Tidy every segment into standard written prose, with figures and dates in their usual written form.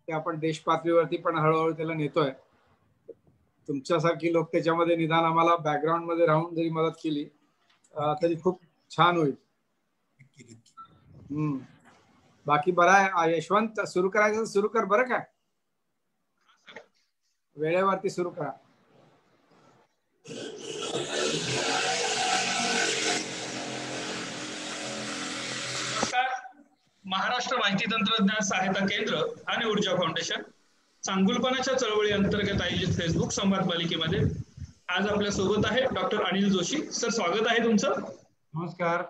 ते आपण देश पातळीवरती पण हळूहळू त्याला नेतोय. तुमच्यासारखी लोक त्याच्यामध्ये निदान आम्हाला बॅकग्राऊंड मध्ये राहून जरी मदत केली तरी खूप छान होईल. बाकी बरं आहे यशवंत, सुरू करायचं सुरू कर बरं का, वेळेवरती सुरू करा. महाराष्ट्र माहिती तंत्रज्ञान सहायता केंद्र आणि ऊर्जा फाउंडेशन चांगुलपणाच्या चळवळी अंतर्गत आयोजित फेसबुक संवाद मालिकेमध्ये आज आपल्या सोबत आहे डॉक्टर अनिल जोशी सर. स्वागत आहे तुमचं. नमस्कार.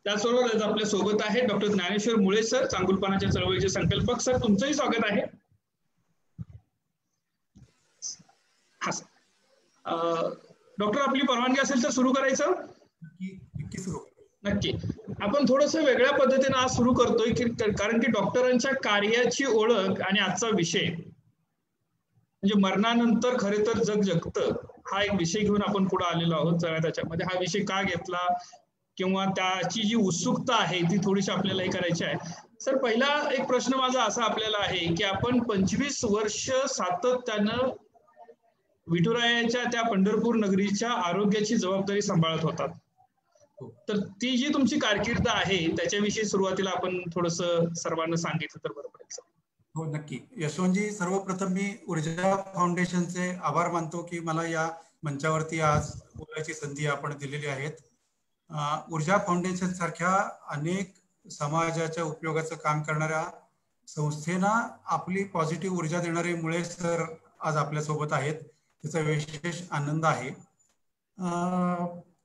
त्याचबरोबर आपल्या सोबत आहे डॉक्टर ज्ञानेश्वर मुळे सर, चांगुलपणाच्या चळवळीचे संकल्पक. सर तुमचंही स्वागत आहे. हा सर. डॉक्टर आपली परवानगी असेल तर सुरू करायचं. नक्की. आपण थोडस वेगळ्या पद्धतीने आज सुरू करतोय की कारण की डॉक्टरांच्या कार्याची ओळख आणि आजचा विषय म्हणजे मरणानंतर खरे तर जग जगतं हा एक विषय घेऊन आपण पुढे आलेलो आहोत. जरा त्याच्यामध्ये हा विषय का घेतला किंवा त्याची जी उत्सुकता आहे ती थोडीशी आपल्याला हे करायची आहे. सर पहिला एक प्रश्न माझा असा आपल्याला आहे की आपण 25 वर्ष सातत्यानं विठुरायाच्या त्या पंढरपूर नगरीच्या आरोग्याची जबाबदारी सांभाळत होतात. तर ती जी तुमची कारकीर्द आहे त्याच्याविषयी सुरुवातीला आपण थोडस सर्वांना सांगितलं तर बरं पडेल. हो नक्की. यशवंतजी, सर्वप्रथम मी ऊर्जा फाउंडेशनचे आभार मानतो की मला या मंचावरती आज बोलायची संधी आपण दिलेली आहेत. ऊर्जा फाउंडेशन सारख्या अनेक समाजाच्या उपयोगाचं काम करणाऱ्या संस्थेना आपली पॉझिटिव्ह ऊर्जा देणारे मुळे सर आज आपल्या सोबत आहेत. त्याचा विशेष आनंद आहे.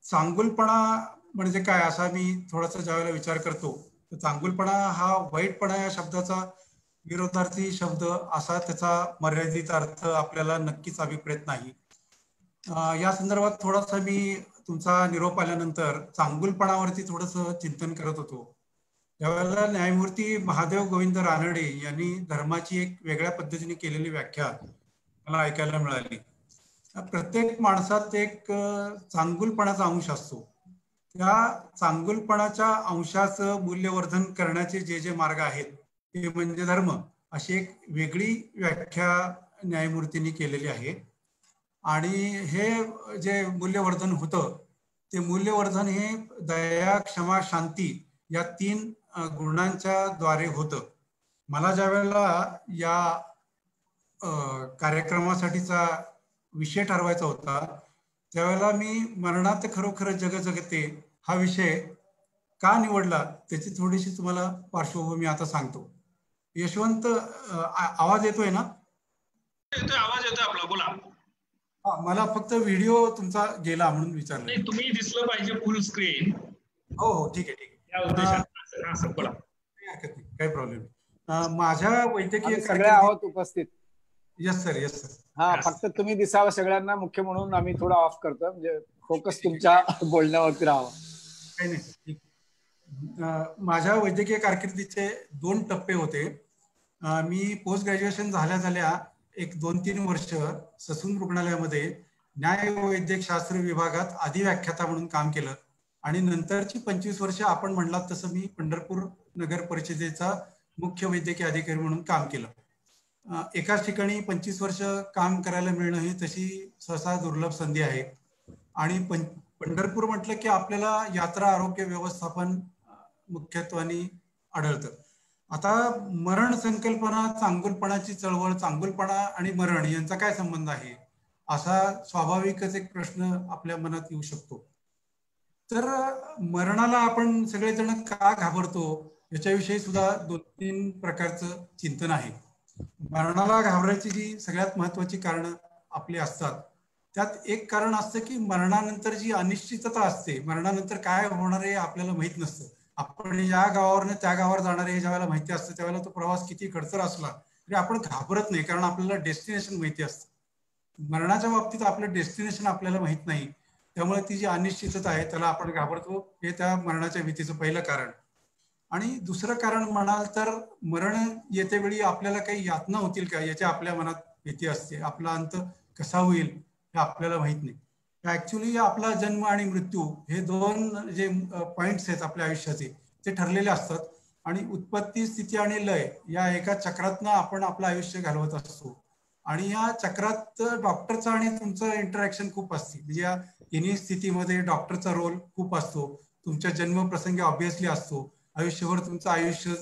चांगुलपणा म्हणजे काय असा मी थोडासा ज्यावेळेला विचार करतो तर चांगुलपणा हा वाईटपणा या शब्दाचा विरोधार्थी शब्द असा त्याचा मर्यादित अर्थ आपल्याला नक्कीच अभिप्रेत नाही. या संदर्भात थोडासा मी तुमचा निरोप आल्यानंतर चांगुलपणावरती थोडंसं चिंतन करत होतो. त्यावेळेला न्यायमूर्ती महादेव गोविंद रानडे यांनी धर्माची एक वेगळ्या पद्धतीने केलेली व्याख्या मला ऐकायला मिळाली. प्रत्येक माणसात एक चांगुलपणाचा अंश असतो. त्या चांगुलपणाच्या अंशाचं मूल्यवर्धन करण्याचे जे जे मार्ग आहेत ते म्हणजे धर्म, अशी एक वेगळी व्याख्या न्यायमूर्तींनी केलेली आहे. आणि हे जे मूल्यवर्धन होतं ते मूल्यवर्धन हे दया, क्षमा, शांती या 3 गुणांच्या द्वारे होतं. मला ज्या वेळेला या कार्यक्रमासाठीचा विषय ठरवायचा होता त्यावेळेला मी मरणात खरोखर जग जगते हा विषय का निवडला त्याची थोडीशी तुम्हाला पार्श्वभूमी आता सांगतो. यशवंत, आवाज येतोय ना? येतोय, आवाज येतोय आपला, बोला. मला फक्त व्हिडिओ तुमचा गेला म्हणून विचारलं. नाही, तुम्ही दिसलं पाहिजे फुल स्क्रीन. हो हो, ठीक आहे ठीक आहे, काही प्रॉब्लेम नाही. माझ्या वैद्यकीय सगळे आहोत उपस्थित. Yes sir, yes sir. हा, फक्त तुम्ही दिसावं सगळ्यांना मुख्य म्हणून आम्ही थोडा ऑफ करतो, म्हणजे फोकस तुमच्या बोलण्यावरती राहावं. काही नाही. माझ्या वैद्यकीय कारकिर्दीचे 2 टप्पे होते. मी पोस्ट ग्रॅज्युएशन झाल्या झाल्या एक 2-3 वर्ष ससून रुग्णालयामध्ये न्याय वैद्यक शास्त्र विभागात अधिव्याख्याता म्हणून काम केलं आणि नंतरची 25 वर्ष आपण म्हणलात तसं मी पंढरपूर नगर परिषदेचा मुख्य वैद्यकीय अधिकारी म्हणून काम केलं. एकाच ठिकाणी 25 वर्ष काम करायला मिळणं ही तशी सहसा दुर्लभ संधी आहे. आणि पंढरपूर म्हटलं की आपल्याला यात्रा आरोग्य व्यवस्थापन मुख्यत्वाने आढळतं. आता मरण संकल्पना, चांगुलपणाची चळवळ, चांगुलपणा आणि मरण यांचा काय संबंध आहे असा स्वाभाविकच एक प्रश्न आपल्या मनात येऊ शकतो. तर मरणाला आपण सगळेजण का घाबरतो याच्याविषयी सुद्धा 2-3 प्रकारचं चिंतन आहे. मरणाला घाबरायची जी सगळ्यात महत्वाची कारणं आपली असतात त्यात एक कारण असतं की मरणानंतर जी अनिश्चितता असते, मरणानंतर काय होणार आहे आपल्याला माहित नसतं. आपण या गावावरनं त्या गावावर जाणार आहे ज्यावेळेला माहिती असतं त्यावेळेला तो प्रवास किती खडतर असला तरी आपण घाबरत नाही, कारण आपल्याला डेस्टिनेशन माहिती असतं. मरणाच्या बाबतीत आपलं डेस्टिनेशन आपल्याला माहित नाही, त्यामुळे ती जी अनिश्चितता आहे त्याला आपण घाबरतो. हे त्या मरणाच्या भीतीचं पहिलं कारण. आणि दुसरं कारण म्हणाल तर मरण येतेवेळी आपल्याला काही यातना होतील का याची आपल्या मनात भीती असते. आपला अंत कसा होईल हे आपल्याला माहित नाही. ऍक्च्युली आपला जन्म आणि मृत्यू हे 2 जे पॉइंट्स आहेत आपल्या आयुष्याचे ते ठरलेले असतात आणि उत्पत्ती, स्थिती आणि लय या एका चक्रातनं आपण आपलं आयुष्य घालवत असतो. आणि या चक्रात डॉक्टरचं आणि तुमचं इंटरॅक्शन खूप असते. म्हणजे या तिन्ही स्थितीमध्ये डॉक्टरचा रोल खूप असतो. तुमच्या जन्मप्रसंगी ऑब्व्हियसली असतो. आयुष्यभर तुमचं आयुष्य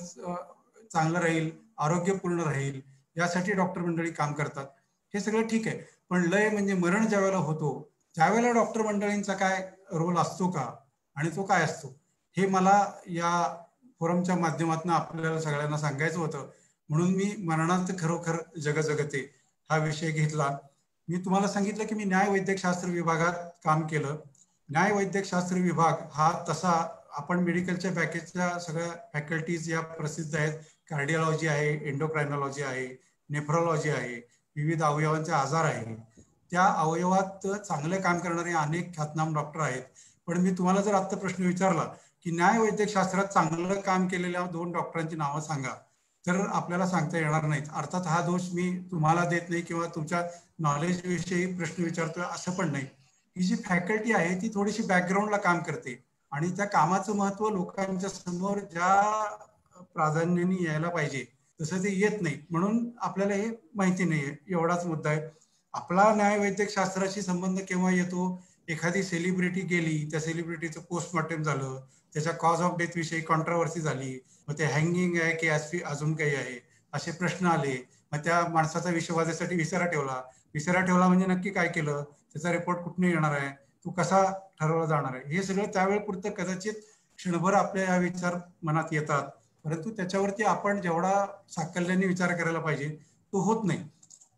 चांगलं राहील, आरोग्यपूर्ण राहील यासाठी डॉक्टर मंडळी काम करतात. हे सगळं ठीक आहे. पण लय म्हणजे मरण ज्या वेळेला होतो त्यावेळेला डॉक्टर मंडळींचा काय रोल असतो का आणि तो काय असतो हे मला या फोरमच्या माध्यमातून आपल्याला सगळ्यांना सांगायचं होतं. म्हणून मी मरणात खरोखर जग जगते हा विषय घेतला. मी तुम्हाला सांगितलं की मी न्याय वैद्यकशास्त्र विभागात काम केलं. न्याय वैद्यकशास्त्र विभाग हा तसा आपण मेडिकलच्या पॅकेजच्या सगळ्या फॅकल्टीज या प्रसिद्ध आहेत. कार्डिओलॉजी आहे, एंडोक्रायनॉलॉजी आहे, नेफ्रोलॉजी आहे, विविध अवयवांचे आजार आहे. त्या अवयवात चांगले काम करणारे अनेक ख्यातनाम डॉक्टर आहेत. पण मी तुम्हाला जर आता प्रश्न विचारला की न्याय वैद्यकशास्त्रात चांगलं काम केलेल्या 2 डॉक्टरांची नावं सांगा, तर आपल्याला सांगता येणार नाहीत. अर्थात हा दोष मी तुम्हाला देत नाही किंवा तुमच्या नॉलेज विषयी प्रश्न विचारतोय असं पण नाही. ही जी फॅकल्टी आहे ती थोडीशी बॅकग्राऊंडला काम करते आणि त्या कामाचं महत्व लोकांच्या समोर ज्या प्राधान्याने यायला पाहिजे तसं ते येत नाही. म्हणून आपल्याला हे माहिती नाहीये. एवढाच मुद्दा आहे. आपला न्याय वैद्यकशास्त्राशी संबंध केव्हा येतो? एखादी सेलिब्रिटी गेली, त्या सेलिब्रिटीचं पोस्टमॉर्टम झालं, त्याच्या कॉज ऑफ डेथ विषयी कॉन्ट्रोवर्सी झाली, मग ते हँगिंग आहे की अजून काही आहे असे प्रश्न आले. मग त्या माणसाचा विषवादासाठी विचारा ठेवला म्हणजे नक्की काय केलं, त्याचा रिपोर्ट कुठून येणार आहे, तो कसा ठरवला जाणार आहे, हे सगळं त्यावेळेपुरतं कदाचित क्षणभर आपल्या या विचार मनात येतात. परंतु त्याच्यावरती आपण जेवढा साकल्याने विचार करायला पाहिजे तो होत नाही.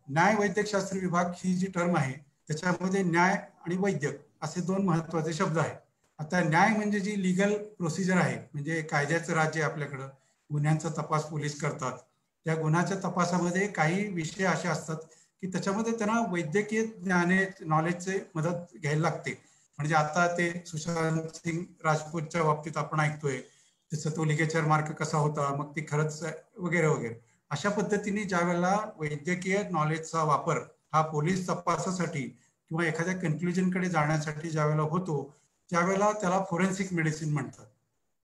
न्याय वैद्यकशास्त्र विभाग ही जी टर्म आहे त्याच्यामध्ये न्याय आणि वैद्यक असे 2 महत्वाचे शब्द आहेत. आता न्याय म्हणजे जी लिगल प्रोसिजर आहे, म्हणजे कायद्याचं राज्य आपल्याकडं, गुन्ह्यांचा तपास पोलीस करतात. त्या गुन्ह्याच्या तपासामध्ये काही विषय असे असतात की त्याच्यामध्ये त्यांना वैद्यकीय ज्ञाने नॉलेजचे मदत घ्यायला लागते. म्हणजे आता ते सुशांत सिंग राजपूतच्या बाबतीत आपण ऐकतोय त्याचा तो लिगेचर मार्क कसा होता, मग ती खरंच वगैरे वगैरे. अशा पद्धतीने ज्या वेळेला वैद्यकीय नॉलेजचा वापर हा पोलीस तपासासाठी किंवा एखाद्या कन्क्लुजनकडे जाण्यासाठी ज्या वेळेला होतो त्यावेळेला त्याला फोरेन्सिक मेडिसिन म्हणतात.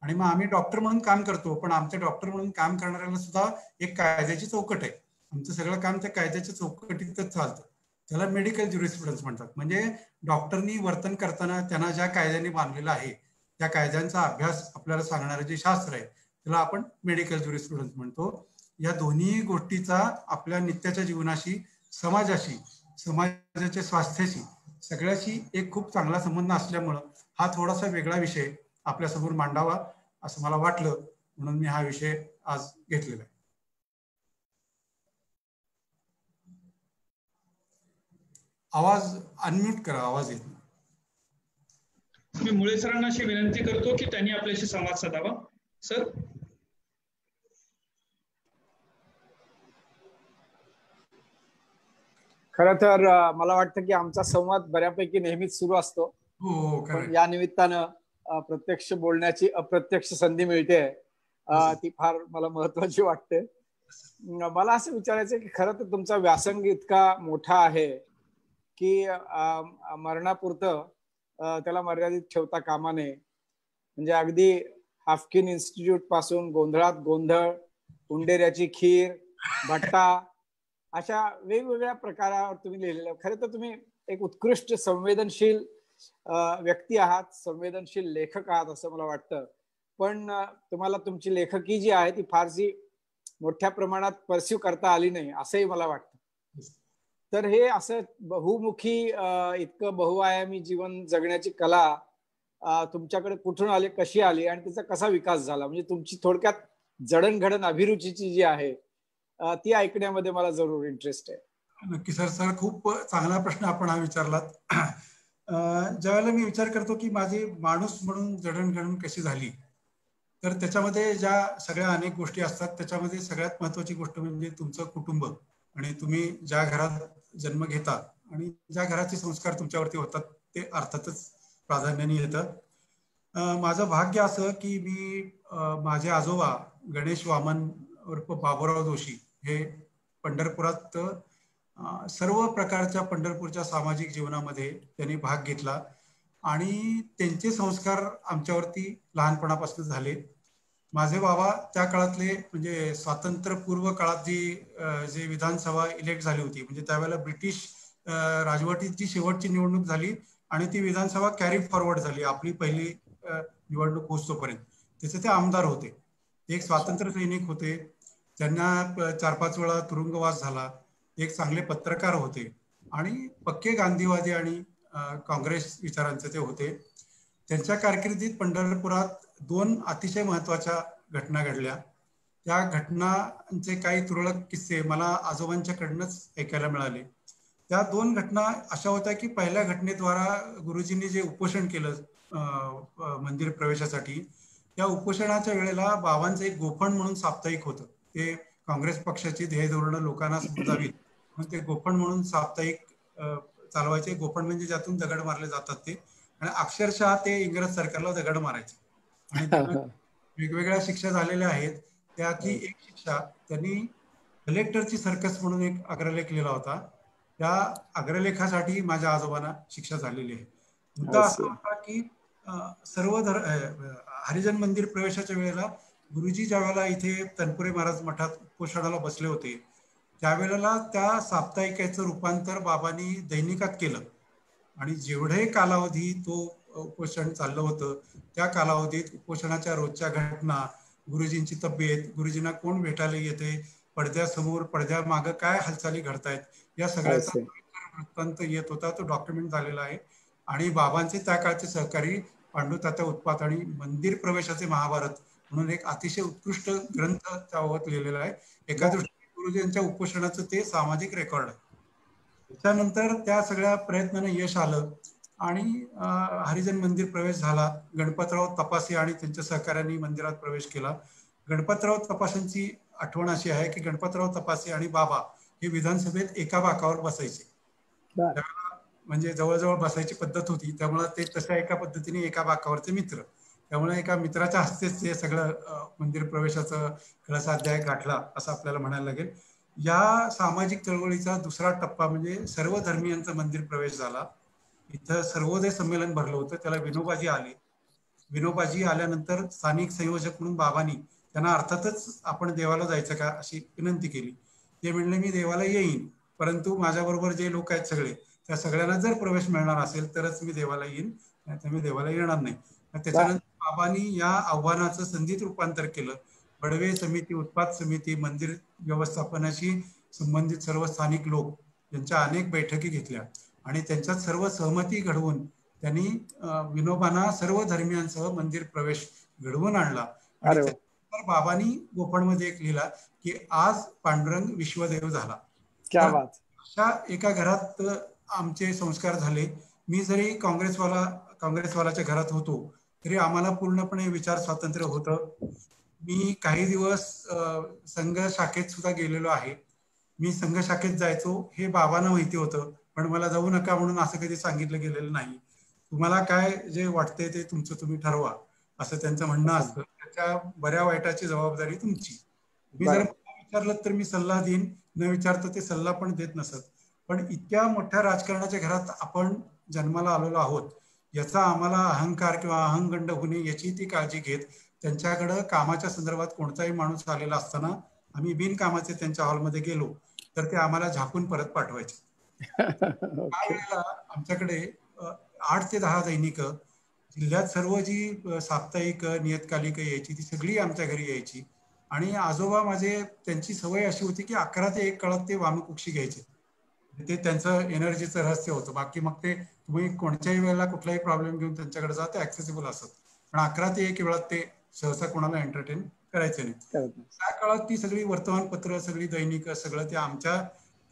आणि मग आम्ही डॉक्टर म्हणून काम करतो, पण आमच्या डॉक्टर म्हणून काम करणाऱ्याला सुद्धा एक कायद्याची चौकट आहे. आमचं सगळं काम त्या कायद्याच्या चौकटीतच चालतं. त्याला मेडिकल ज्युरिस्प्रुडन्स म्हणतात. म्हणजे डॉक्टरनी वर्तन करताना त्यांना ज्या कायद्याने बांधलेला आहे त्या कायद्यांचा अभ्यास आपल्याला सांगणारं जे शास्त्र आहे त्याला आपण मेडिकल ज्युरिस्प्रुडन्स म्हणतो. या दोन्ही गोष्टीचा आपल्या नित्याच्या जीवनाशी, समाजाशी, समाजाच्या स्वास्थ्याशी सगळ्याशी एक खूप चांगला संबंध असल्यामुळं हा थोडासा वेगळा विषय आपल्यासमोर मांडावा असं मला वाटलं, म्हणून मी हा विषय आज घेतलेला आहे. आवाज अनम्यूट करा, आवाज येत नाही. मी मुळे सरांना अशी विनंती करतो की त्यांनी आपल्याशी संवाद साधावा. सर. खरं तर मला वाटतं की आमचा संवाद बऱ्यापैकी नेहमीच सुरू असतो. पण या निमित्तानं प्रत्यक्ष बोलण्याची अप्रत्यक्ष संधी मिळते, ती फार मला महत्वाची वाटते. मला असं विचारायचं की खरं तर तुमचा व्यासंग इतका मोठा आहे की मरणापुरतं त्याला मर्यादित ठेवता कामा नये. म्हणजे अगदी हाफकिन इन्स्टिट्यूट पासून गोंधळात गोंधळ, उंडेऱ्याची खीर, भट्टा अशा वेगवेगळ्या प्रकारावर तुम्ही लिहिलेलं. खरं तर तुम्ही एक उत्कृष्ट संवेदनशील व्यक्ती आहात, संवेदनशील लेखक आहात असं मला वाटतं. पण तुम्हाला तुमची लेखकी जी आहे ती फारशी मोठ्या प्रमाणात परस्यू करता आली नाही असंही मला वाटतं. तर हे असं बहुमुखी इतकं बहुआयामी जीवन जगण्याची कला तुमच्याकडे कुठून आली, कशी आली आणि त्याचा कसा विकास झाला? म्हणजे तुमची थोडक्यात जडणघडण अभिरुचीची जी आहे ती ऐकण्यामध्ये मला जरूर इंटरेस्ट आहे. नक्की सर, खूप चांगला प्रश्न आपण हा विचारलात. ज्यावेळेला मी विचार करतो की माझी माणूस म्हणून जडणघडण कशी झाली, तर त्याच्यामध्ये ज्या सगळ्या अनेक गोष्टी असतात त्याच्यामध्ये सगळ्यात महत्वाची गोष्ट म्हणजे तुमचं कुटुंब आणि तुम्ही ज्या घरात जन्म घेता आणि ज्या घराचे संस्कार तुमच्यावरती होतात ते अर्थातच प्राधान्याने येतं. माझं भाग्य असं की मी माझे आजोबा गणेश वामन उर्फ बाबूराव जोशी हे पंढरपुरात सर्व प्रकारच्या पंढरपूरच्या सामाजिक जीवनामध्ये त्यांनी भाग घेतला आणि त्यांचे संस्कार आमच्यावरती लहानपणापासून झाले. माझे बाबा त्या काळातले म्हणजे स्वातंत्र्यपूर्व काळात जे विधानसभा इलेक्ट झाली होती, म्हणजे त्यावेळेला ब्रिटिश राजवटीची शेवटची निवडणूक झाली आणि ती विधानसभा कॅरी फॉरवर्ड झाली आपली पहिली निवडणूक पोहोचतोपर्यंत. त्याचे ते आमदार होते, एक स्वातंत्र्य सैनिक होते, त्यांना 4-5 वेळा तुरुंगवास झाला, एक चांगले पत्रकार होते आणि पक्के गांधीवादी आणि काँग्रेस विचारांचे ते होते. त्यांच्या कारकिर्दीत पंढरपुरात 2 अतिशय महत्वाच्या घटना घडल्या. त्या घटनांचे काही तुरळक किस्से मला आजोबांच्याकडनंच ऐकायला मिळाले. त्या 2 घटना अशा होत्या की पहिल्या घटनेद्वारा गुरुजींनी जे उपोषण केलं मंदिर प्रवेशासाठी, त्या उपोषणाच्या वेळेला बाबांचं एक गोफण म्हणून साप्ताहिक होतं. ते काँग्रेस पक्षाची ध्येय धोरणं लोकांना समजावीत म्हणून ते गोफण म्हणून साप्ताहिक चालवायचे. गोफण म्हणजे ज्यातून दगड मारले जातात ते, आणि अक्षरशः ते इंग्रज सरकारला दगड मारायचे आणि त्यांना वेगवेगळ्या शिक्षा झालेल्या आहेत. त्यातली एक शिक्षा त्यांनी कलेक्टरची सर्कस म्हणून एक अग्रलेख लिहिला होता, त्या अग्रलेखासाठी माझ्या आजोबांना शिक्षा झालेली आहे. मुद्दा असा होता की सर्व हरिजन मंदिर प्रवेशाच्या वेळेला गुरुजी ज्या वेळेला इथे तनपुरे महाराज मठात उपोषणाला बसले होते, त्यावेळेला त्या साप्ताहिकाचं रूपांतर बाबांनी दैनिकात केलं आणि जेवढे कालावधी तो उपोषण चाललं होतं त्या कालावधीत उपोषणाच्या रोजच्या घटना, गुरुजींची तब्येत, गुरुजींना कोण भेटायला येते, पडद्यासमोर पडद्यामागं काय हालचाली घडतायत, या सगळ्याचा वृत्तांत येत होता. तो डॉक्युमेंट झालेला आहे. आणि बाबांचे त्या काळचे सहकारी पांडुतात्या उत्पात आणि मंदिर प्रवेशाचे महाभारत म्हणून एक अतिशय उत्कृष्ट ग्रंथ त्याबाबत लिहिलेला आहे. एका दृष्टीने गुरुजींच्या उपोषणाचं ते सामाजिक रेकॉर्ड आहे. त्यानंतर त्या सगळ्या प्रयत्नाने यश आलं आणि हरिजन मंदिर प्रवेश झाला. गणपतराव तपासे आणि त्यांच्या सहकाऱ्यांनी मंदिरात प्रवेश केला. गणपतराव तपासांची आठवण अशी आहे की गणपतराव तपासे आणि बाबा हे विधानसभेत एका बाकावर बसायचे. म्हणजे जवळजवळ बसायची पद्धत होती, त्यामुळे ते तशा एका पद्धतीने एका बाकावरचे मित्र, त्यामुळे एका मित्राच्या हस्तेच ते सगळं मंदिर प्रवेशाचं कळसाध्याय गाठला असं आपल्याला म्हणायला लागेल. या सामाजिक चळवळीचा दुसरा टप्पा म्हणजे सर्व धर्मियांचा मंदिर प्रवेश झाला. इथं सर्वोदय संमेलन भरलं होतं, त्याला विनोबाजी आले. विनोबाजी आल्यानंतर स्थानिक संयोजक म्हणून बाबांनी त्यांना अर्थातच आपण देवाला जायचं का अशी विनंती केली. ते म्हणले मी देवाला येईन, परंतु माझ्याबरोबर जे लोक आहेत सगळे, त्या सगळ्यांना जर प्रवेश मिळणार असेल तरच मी देवाला येईन, नाहीतर मी देवाला येणार नाही. त्याच्यानंतर बाबांनी या आव्हानाचं संधीत रूपांतर केलं. बडवे समिती, उत्पाद समिती, मंदिर व्यवस्थापनाशी संबंधित सर्व स्थानिक लोक यांच्या अनेक बैठकी घेतल्या आणि त्यांच्यात सर्व सहमती घडवून त्यांनी विनोबांना सर्व धर्मियांसह मंदिर प्रवेश घडवून आणला. आणि त्यानंतर बाबांनी गोफणमध्ये एक लिहिला की आज पांडुरंग विश्वदेव झाला. अशा एका घरात आमचे संस्कार झाले. मी जरी काँग्रेसवालाच्या घरात होतो तरी आम्हाला पूर्णपणे विचार स्वातंत्र्य होतं. मी काही दिवस संघ शाखेत सुद्धा गेलेलो आहे. मी संघ शाखेत जायचो हे बाबांना माहिती होतं, पण मला जाऊ नका म्हणून असं कधी सांगितलं गेलेलं नाही. तुम्हाला काय जे वाटते ते तुमचं तुम्ही ठरवा असं त्यांचं म्हणणं असतं. त्याच्या बऱ्या वाईटाची जबाबदारी तुमची. मी जर विचारलं तर मी सल्ला देईन, न विचारता ते सल्ला पण देत नसत. पण इतक्या मोठ्या राजकारणाच्या घरात आपण जन्माला आलेलो आहोत याचा आम्हाला अहंकार किंवा अहंगंड होणे याची ती काळजी घेत त्यांच्याकडं कामाच्या संदर्भात कोणताही माणूस आलेला असताना आम्ही बिनकामाचे त्यांच्या हॉलमध्ये गेलो तर ते आम्हाला झाकून परत पाठवायचे. त्यावेळेला आमच्याकडे 8 ते 10 दैनिक, जिल्ह्यात सर्व जी साप्ताहिक नियतकालिक यायची ती सगळी आमच्या घरी यायची. आणि आजोबा माझे, त्यांची सवय अशी होती की 11 ते 1 काळात ते वामकुक्षी घ्यायचे. ते त्यांचं एनर्जीचं रहस्य होतं. बाकी मग ते तुम्ही कोणत्याही वेळेला कुठलाही प्रॉब्लेम घेऊन त्यांच्याकडे जा, ते ऍक्सेसिबल असत. पण 11 ते 1 वेळात ते सहसा कोणाला एंटरटेन करायचे नाही. त्या काळात ती सगळी वर्तमानपत्र, सगळी दैनिक, सगळं ते आमच्या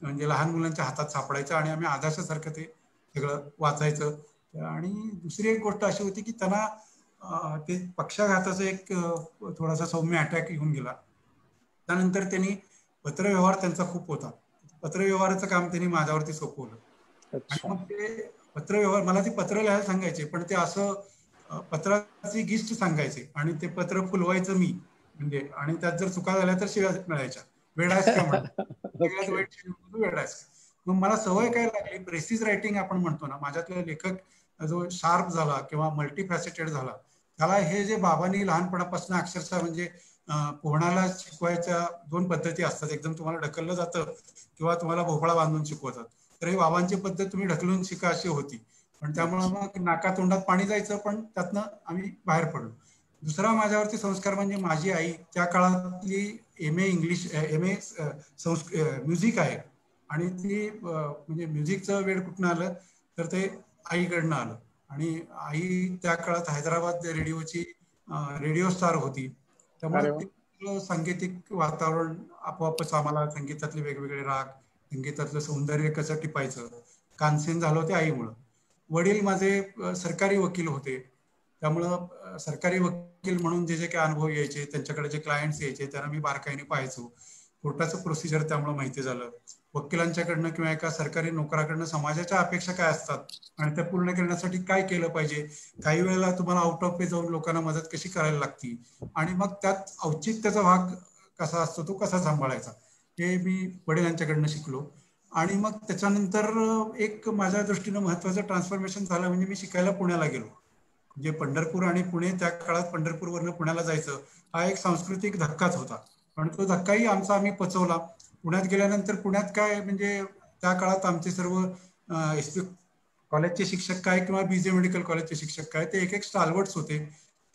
म्हणजे लहान मुलांच्या हातात सापडायचं आणि आम्ही आदर्शासारखं ते सगळं वाचायचं. आणि दुसरी एक गोष्ट अशी होती की त्यांना ते पक्षाघाताचा एक थोडासा सौम्य अटॅक येऊन गेला. त्यानंतर त्यांनी पत्रव्यवहार त्यांचा खूप होता, पत्रव्यवहाराचं काम त्यांनी माझ्यावरती सोपवलं. आणि मग ते पत्रव्यवहार, मला ते पत्र लिहायला सांगायचे पण ते असं पत्राची गिस्ट सांगायचे आणि ते पत्र फुलवायचं मी म्हणजे, आणि त्यात जर चुका झाल्या तर शिव्या मिळायच्या. वेडायस का म्हणून वेडायस. मग मला सवय काय लागली, प्रेसिज रायटिंग आपण म्हणतो ना, माझ्यातला लेखक जो शार्प झाला किंवा मल्टीफॅसेटेड झाला त्याला हे जे बाबांनी लहानपणापासून अक्षरशः म्हणजे पोहण्याला शिकवायच्या 2 पद्धती असतात, एकदम तुम्हाला ढकललं जातं किंवा तुम्हाला भोपळा बांधून शिकवतात. तर ही बाबांची पद्धत तुम्ही ढकलून शिका अशी होती. पण त्यामुळे मग नाकातोंडात पाणी जायचं, पण त्यातनं आम्ही बाहेर पडलो. दुसरा माझ्यावरती संस्कार म्हणजे माझी आई त्या काळातली MA इंग्लिश MA म्युझिक आहे, आणि ती म्हणजे म्युझिकचं वेळ कुठून आलं तर ते आईकडनं आलं. आणि आई त्या काळात हैदराबाद रेडिओची रेडिओ स्टार होती, त्यामुळे सांगीतिक वातावरण आपोआपच आम्हाला संगीतातले वेगवेगळे राग, संगीतातलं सौंदर्य कसं टिपायचं, कानसेन झालं होते आईमुळं. वडील माझे सरकारी वकील होते, त्यामुळं सरकारी वकील म्हणून जे जे काही अनुभव यायचे, त्यांच्याकडे जे क्लायंट्स यायचे त्यांना मी बारकाईने पाहायचो. कोर्टाचं प्रोसिजर त्यामुळे माहिती झालं. वकिलांच्याकडनं किंवा एका सरकारी नोकराकडनं समाजाच्या अपेक्षा काय असतात आणि त्या पूर्ण करण्यासाठी काय केलं पाहिजे. काही वेळेला तुम्हाला आउट ऑफ वे जाऊन लोकांना मदत कशी करायला लागती, आणि मग त्यात औचित्याचा भाग कसा असतो तो कसा सांभाळायचा, हे मी वडिलांच्याकडनं शिकलो. आणि मग त्याच्यानंतर एक माझ्या दृष्टीनं महत्वाचं ट्रान्सफॉर्मेशन झालं म्हणजे मी शिकायला पुण्याला गेलो. म्हणजे पंढरपूर आणि पुणे, त्या काळात पंढरपूरवरनं पुण्याला जायचं हा एक सांस्कृतिक धक्काच होता, पण तो धक्काही आमचा आम्ही पचवला. पुण्यात गेल्यानंतर पुण्यात काय म्हणजे त्या काळात आमचे सर्व SP कॉलेजचे शिक्षक काय किंवा BJ मेडिकल कॉलेजचे शिक्षक काय, ते एक स्टालवर्ड्स होते.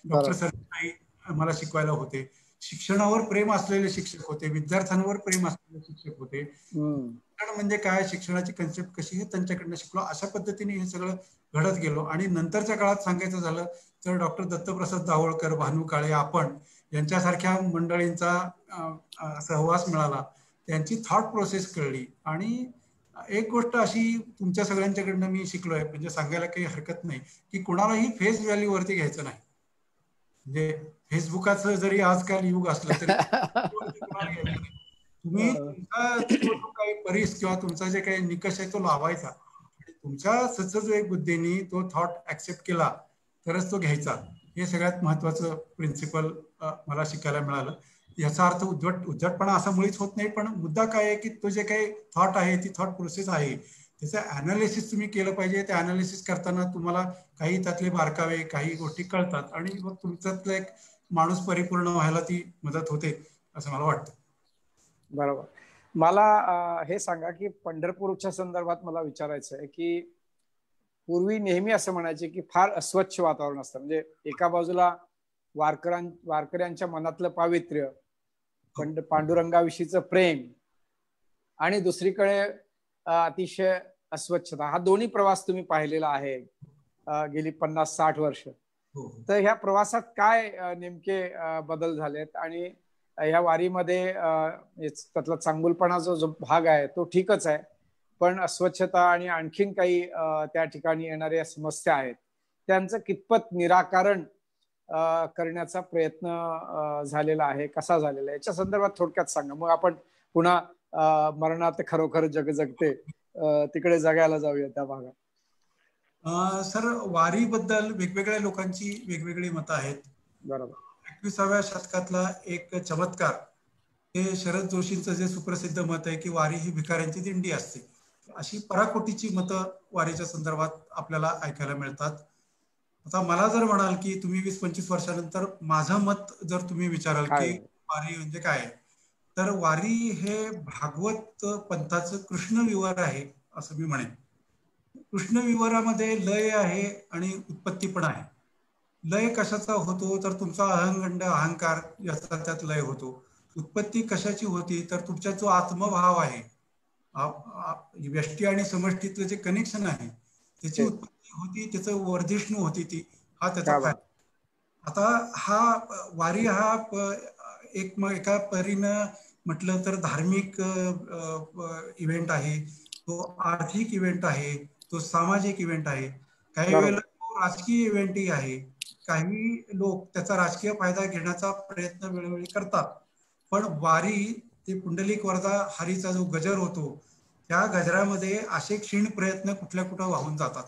डॉक्टर सरनाई मला शिकवायला होते. शिक्षणावर प्रेम असलेले शिक्षक होते, विद्यार्थ्यांवर प्रेम असलेले शिक्षक होते. शिक्षण म्हणजे काय, शिक्षणाची कन्सेप्ट कशी, हे त्यांच्याकडनं शिकलो. अशा पद्धतीने हे सगळं घडत गेलो. आणि नंतरच्या काळात सांगायचं झालं तर डॉक्टर दत्तप्रसाद दावळकर, भानू काळे, आपण यांच्यासारख्या मंडळींचा सहवास मिळाला, त्यांची थॉट प्रोसेस कळली. आणि एक गोष्ट अशी तुमच्या सगळ्यांच्याकडनं मी शिकलोय, म्हणजे सांगायला काही हरकत नाही, की कोणालाही फेस व्हॅल्यू वरती घ्यायचं नाही. म्हणजे फेसबुकाचं जरी आजकाल युग असलं तरी तुम्ही तुमचा जो काही परिस किंवा तुमचा जे काही निकष आहे तो लावायचा, आणि तुमच्या सचोट बुद्धीने तो थॉट ऍक्सेप्ट केला तरच तो घ्यायचा. हे सगळ्यात महत्वाचं प्रिन्सिपल मला शिकायला मिळालं. याचा अर्थ उद्धटपणा असा मुळीच होत नाही, पण मुद्दा काय आहे की तो जे काही थॉट आहे, ती थॉट प्रोसेस आहे, त्याचं अनालिसिस तुम्ही केलं पाहिजे. त्या अनालिसिस करताना तुम्हाला काही त्यातले बारकावे, काही गोष्टी कळतात, आणि मग तुमच्यातलं एक माणूस परिपूर्ण व्हायला ती मदत होते असं मला वाटतं. बरोबर. मला हे सांगा की पंढरपूरच्या संदर्भात मला विचारायचं आहे की पूर्वी नेहमी असं म्हणायचे की फार अस्वच्छ वातावरण असतं, म्हणजे एका बाजूला वारकऱ्यांच्या मनातलं पावित्र्य, पांडुरंगाविषयीचं प्रेम, आणि दुसरीकडे अतिशय अस्वच्छता. हा दोन्ही प्रवास तुम्ही पाहिलेला आहे गेली 50-60 वर्ष. तर ह्या प्रवासात काय नेमके बदल झालेत, आणि ह्या वारीमध्ये त्यातला चांगुलपणा जो भाग आहे तो ठीकच आहे, पण अस्वच्छता आणि आणखीन काही त्या ठिकाणी येणाऱ्या समस्या आहेत, त्यांचं कितपत निराकरण करण्याचा प्रयत्न झालेला आहे, कसा झालेला आहे, याच्या संदर्भात थोडक्यात सांगा. मग आपण पुन्हा मरणात खरोखर जग जगते तिकडे जगायला जाऊया त्या भागात. सर, वारीबद्दल वेगवेगळ्या लोकांची वेगवेगळी मतं आहेत. बरोबर. 21व्या शतकातला एक चमत्कार हे शरद जोशींचं जे सुप्रसिद्ध मत आहे की वारी ही भिकाऱ्यांची दिंडी असते, अशी पराकोटीची मतं वारीच्या संदर्भात आपल्याला ऐकायला मिळतात. आता मला जर म्हणाल की तुम्ही 20-25 वर्षानंतर माझं मत जर तुम्ही विचाराल की वारी म्हणजे काय, तर वारी हे भागवत पंथाचं कृष्ण विवर आहे असं मी म्हणेन. कृष्ण विवरामध्ये लय आहे आणि उत्पत्ती पण आहे. लय कशाचा होतो तर तुमचा अहंगंड अहंकार याचा त्यात लय होतो. उत्पत्ती कशाची होती तर तुमचा जो आत्मभाव आहे, व्यष्टी आणि समष्टीतलं जे कनेक्शन आहे त्याची उत्पत्ती होती, त्याचं वर्धिष्णू होती ती, हा त्याचा फायदा. आता हा वारी हा एका परीनं म्हटलं तर धार्मिक इव्हेंट आहे, तो आर्थिक इव्हेंट आहे, तो सामाजिक इव्हेंट आहे, काही वेळेला तो राजकीय इव्हेंटही आहे. काही लोक त्याचा राजकीय फायदा घेण्याचा प्रयत्न वेळोवेळी करतात, पण वारी ते पुंडलिक वरदा हरीचा जो गजर होतो, त्या गजरामध्ये असे क्षीण प्रयत्न कुठल्या कुठं वाहून जातात.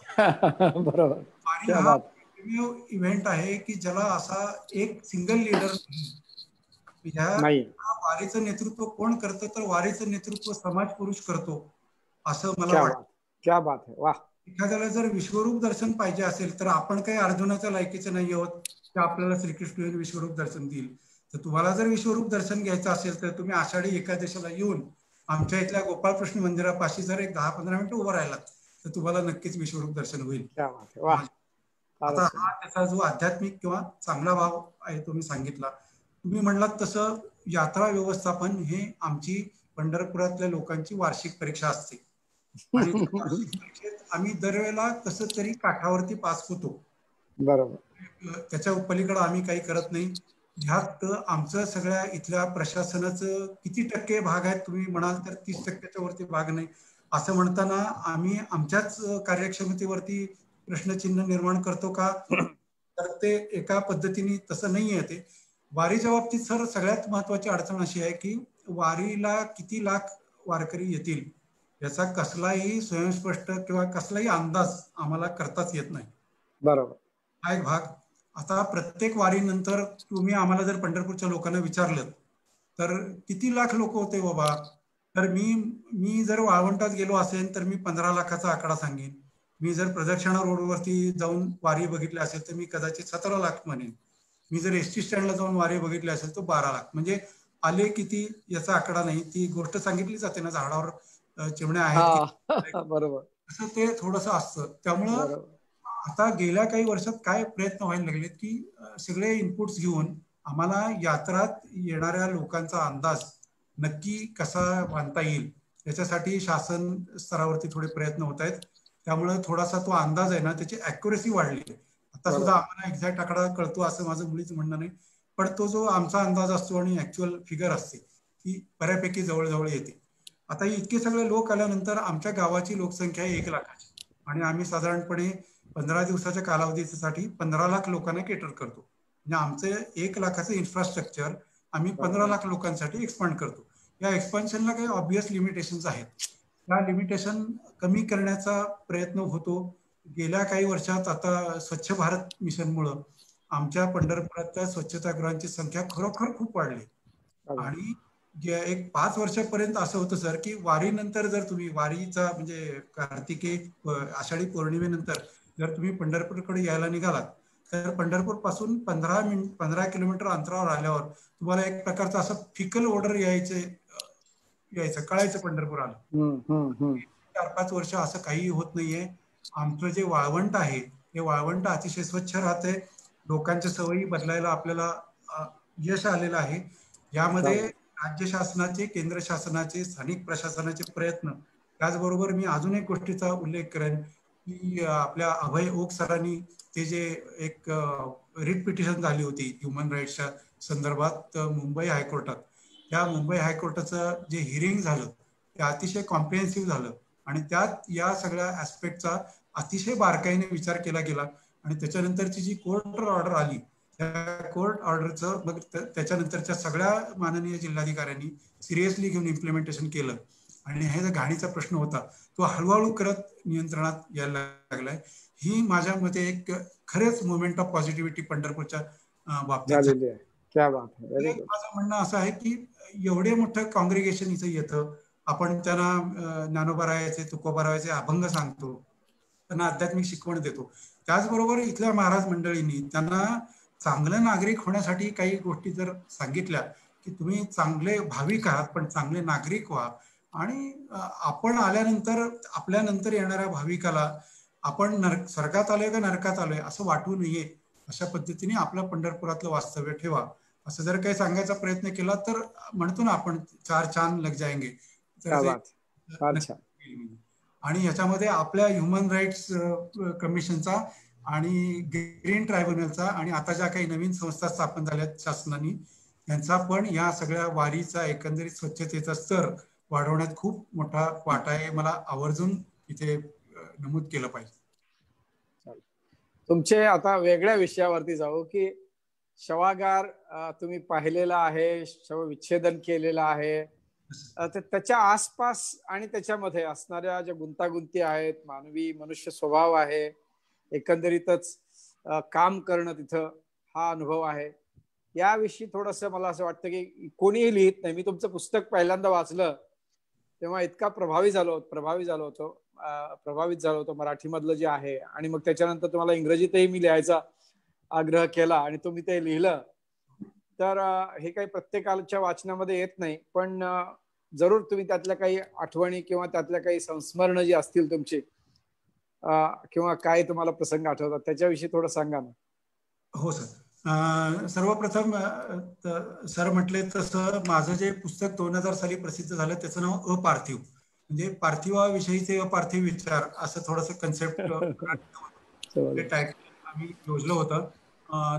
बरोबर. वारी हा इव्हेंट आहे की ज्याला असा एक सिंगल लीडर नाही. वारीचं नेतृत्व कोण करतं तर वारीचं नेतृत्व समाज पुरुष करतो असं मला वाटतं. क्या बात है, वाह. एखाद्याला जर विश्वरूप दर्शन पाहिजे असेल तर आपण काही अर्जुनाच्या लायकीचे नाही आहोत की आपल्याला श्रीकृष्ण विश्वरूप दर्शन देईल. तर तुम्हाला जर विश्वरूप दर्शन घ्यायचं असेल तर तुम्ही आषाढी एकादशीला येऊन आमच्या इथल्या गोपाळकृष्ण मंदिरापाशी जर एक 10-15 मिनिटं उभं राहिला तर तुम्हाला नक्कीच विश्वरूप दर्शन होईल. आता हा त्याचा जो आध्यात्मिक किंवा चांगला भाव आहे तो मी सांगितला. तुम्ही म्हणलात तसं यात्रा व्यवस्थापन हे आमची पंढरपुरातल्या लोकांची वार्षिक परीक्षा असते आणि परीक्षेत आम्ही दरवेळेला कसं तरी काठावरती पास होतो. बरोबर. त्याच्या पलीकडे आम्ही काही करत नाही. ह्यात आमचं सगळ्या इथल्या प्रशासनाचं किती टक्के भाग आहेत तुम्ही म्हणाल तर 30% वरती भाग नाही. असं म्हणताना आम्ही आमच्याच कार्यक्षमतेवरती प्रश्नचिन्ह निर्माण करतो का तर ते एका पद्धतीने तसं नाहीये. ते वारीच्या बाबतीत सर सगळ्यात महत्वाची अडचण अशी आहे की वारीला किती लाख वारकरी येतील याचा कसलाही स्वयंस्पष्ट किंवा कसलाही अंदाज आम्हाला करताच येत नाही. बरोबर. हा एक भाग. आता प्रत्येक वारीनंतर तुम्ही आम्हाला जर पंढरपूरच्या लोकांना विचारलं तर किती लाख लोक होते बाबा, तर मी जर वाळवंटात गेलो असेल तर मी 15 लाखाचा आकडा सांगेन. मी जर प्रदक्षिणा रोडवरती जाऊन वारी बघितली असेल तर मी कदाचित 17 लाख म्हणेन. मी जर एसटी स्टँडला जाऊन वारी बघितली असेल तर 12 लाख. म्हणजे आले किती याचा आकडा नाही. ती गोष्ट सांगितली जाते ना, झाडावर चिमण्या आहेत बरोबर, असं ते थोडस असतं. त्यामुळं आता गेल्या काही वर्षात काय प्रयत्न व्हायला लागलेत की सगळे इनपुट्स घेऊन आम्हाला यात्रात येणाऱ्या लोकांचा अंदाज नक्की कसा बांधता येईल याच्यासाठी शासन स्तरावरती थोडे प्रयत्न होत आहेत. त्यामुळे थोडासा तो अंदाज आहे ना त्याची अॅक्युरेसी वाढली आहे. आता सुद्धा आम्हाला एक्झॅक्ट आकडा कळतो असं माझं मुळीच म्हणणं नाही, पण तो जो आमचा अंदाज असतो आणि ऍक्च्युअल फिगर असते ती बऱ्यापैकी जवळजवळ येते. आता इतके सगळे लोक आल्यानंतर आमच्या गावाची लोकसंख्या 1 लाखाची आणि आम्ही साधारणपणे 15 दिवसाच्या कालावधीसाठी 15 लाख लोकांना केटर करतो. म्हणजे आमचं 1 लाखाचं इन्फ्रास्ट्रक्चर आम्ही 15 लाख लोकांसाठी एक्सपांड करतो. या एक्सपान्शनला काही ऑब्वियस लिमिटेशन्स आहेत. त्या लिमिटेशन कमी करण्याचा प्रयत्न होतो. गेल्या काही वर्षात आता स्वच्छ भारत मिशनमुळं आमच्या पंढरपुरातल्या स्वच्छतागृहांची संख्या खरोखर खूप वाढली आणि एक 5 वर्षापर्यंत असं होतं सर की वारीनंतर जर तुम्ही वारीचा म्हणजे कार्तिकी आषाढी पौर्णिमेनंतर जर तुम्ही पंढरपूरकडे यायला निघालात तर पंढरपूर पासून 15 किलोमीटर अंतरावर आल्यावर तुम्हाला एक प्रकारचं असं फिकल ऑर्डर यायचं कळायचं पंढरपूर आलं. 4-5 वर्ष असं काही होत नाहीये. आमचं जे वाळवंट आहे ते वाळवंट अतिशय स्वच्छ राहते. लोकांच्या सवयी बदलायला आपल्याला यश आलेलं आहे. यामध्ये राज्य शासनाचे, केंद्र शासनाचे, स्थानिक प्रशासनाचे प्रयत्न, त्याचबरोबर मी अजून एक गोष्टीचा उल्लेख करेन की आपल्या अभय ओक सरांनी ते जे एक रिट पिटिशन झाली होती ह्युमन राईट्सच्या संदर्भात मुंबई हायकोर्टात, त्या मुंबई हायकोर्टाचं जे हिअरिंग झालं ते अतिशय कॉम्प्रिहेन्सिव्ह झालं आणि त्यात या सगळ्या ऍस्पेक्टचा अतिशय बारकाईने विचार केला गेला आणि त्याच्यानंतरची जी कोर्ट ऑर्डर आली त्या कोर्ट ऑर्डरचं मग त्याच्यानंतरच्या सगळ्या माननीय जिल्हाधिकाऱ्यांनी सिरियसली घेऊन इम्प्लिमेंटेशन केलं आणि हे जो घाणीचा प्रश्न होता तो हळूहळू करत नियंत्रणात यायला लागलाय. ही माझ्या मते एक खरेच मुवमेंट ऑफ पॉझिटिव्हिटी पंढरपूरच्या बाबतीत झाली. माझं म्हणणं असं आहे की एवढे मोठं कॉंग्रिगेशन इथं येतं, आपण त्यांना ज्ञानोबारायाचे, तुकोबारायाचे अभंग सांगतो, त्यांना आध्यात्मिक शिकवण देतो. त्याचबरोबर इथल्या महाराज मंडळींनी त्यांना चांगलं नागरिक होण्यासाठी काही गोष्टी जर सांगितल्या की तुम्ही चांगले भाविक आहात पण चांगले नागरिक व्हा आणि आपण आल्यानंतर आपल्यानंतर येणाऱ्या भाविकाला आपण स्वर्गात आलोय का नरकात आलोय असं वाटू नये, अशा पद्धतीने आपलं पंढरपुरातलं वास्तव्य ठेवा असं जर काही सांगायचा प्रयत्न केला तर म्हणतो ना आपण 4 चांद लग जाएंगे. आणि याच्यामध्ये आपल्या ह्युमन राईट्स कमिशनचा आणि ग्रीन ट्रायब्युनलचा आणि आता ज्या काही नवीन संस्था स्थापन झाल्यात शासनाने त्यांचा पण या सगळ्या वारीचा एकंदरीत स्वच्छतेचा स्तर वाढवण्यात खूप मोठा वाटा आहे. मला आवर्जून इथे नमूद केलं पाहिजे. तुमचे आता वेगळ्या विषयावरती जाऊ की शवागार तुम्ही पाहिलेला आहे, शवविच्छेदन केलेलं आहे, त्याच्या आसपास आणि त्याच्यामध्ये असणाऱ्या ज्या गुंतागुंती आहेत, मानवी मनुष्य स्वभाव आहे, एकंदरीतच काम करणं तिथं हा अनुभव आहे, याविषयी थोडस मला असं वाटतं की कोणीही लिहित नाही. मी तुमचं पुस्तक पहिल्यांदा वाचलं तेव्हा इतका प्रभावित झालो होतो मराठीमधलं जे आहे. आणि मग त्याच्यानंतर तुम्हाला इंग्रजीतही मी लिहायचा आग्रह केला आणि तुम्ही ते लिहिलं. तर हे काही प्रत्येकाच्या वाचनामध्ये येत नाही, पण जरूर तुम्ही त्यातल्या काही आठवणी किंवा त्यातल्या काही संस्मरण जी असतील तुमची किंवा काय तुम्हाला प्रसंग आठवतात त्याच्याविषयी थोडं सांगा ना. हो सर. सर्वप्रथम सर म्हटले तसं माझं जे पुस्तक 2000 साली प्रसिद्ध झालं त्याचं नाव अपार्थिव, म्हणजे पार्थिवाविषयीचे अपार्थिव विचार असं थोडंसं कन्सेप्ट टायटल आम्ही योजलं होतं.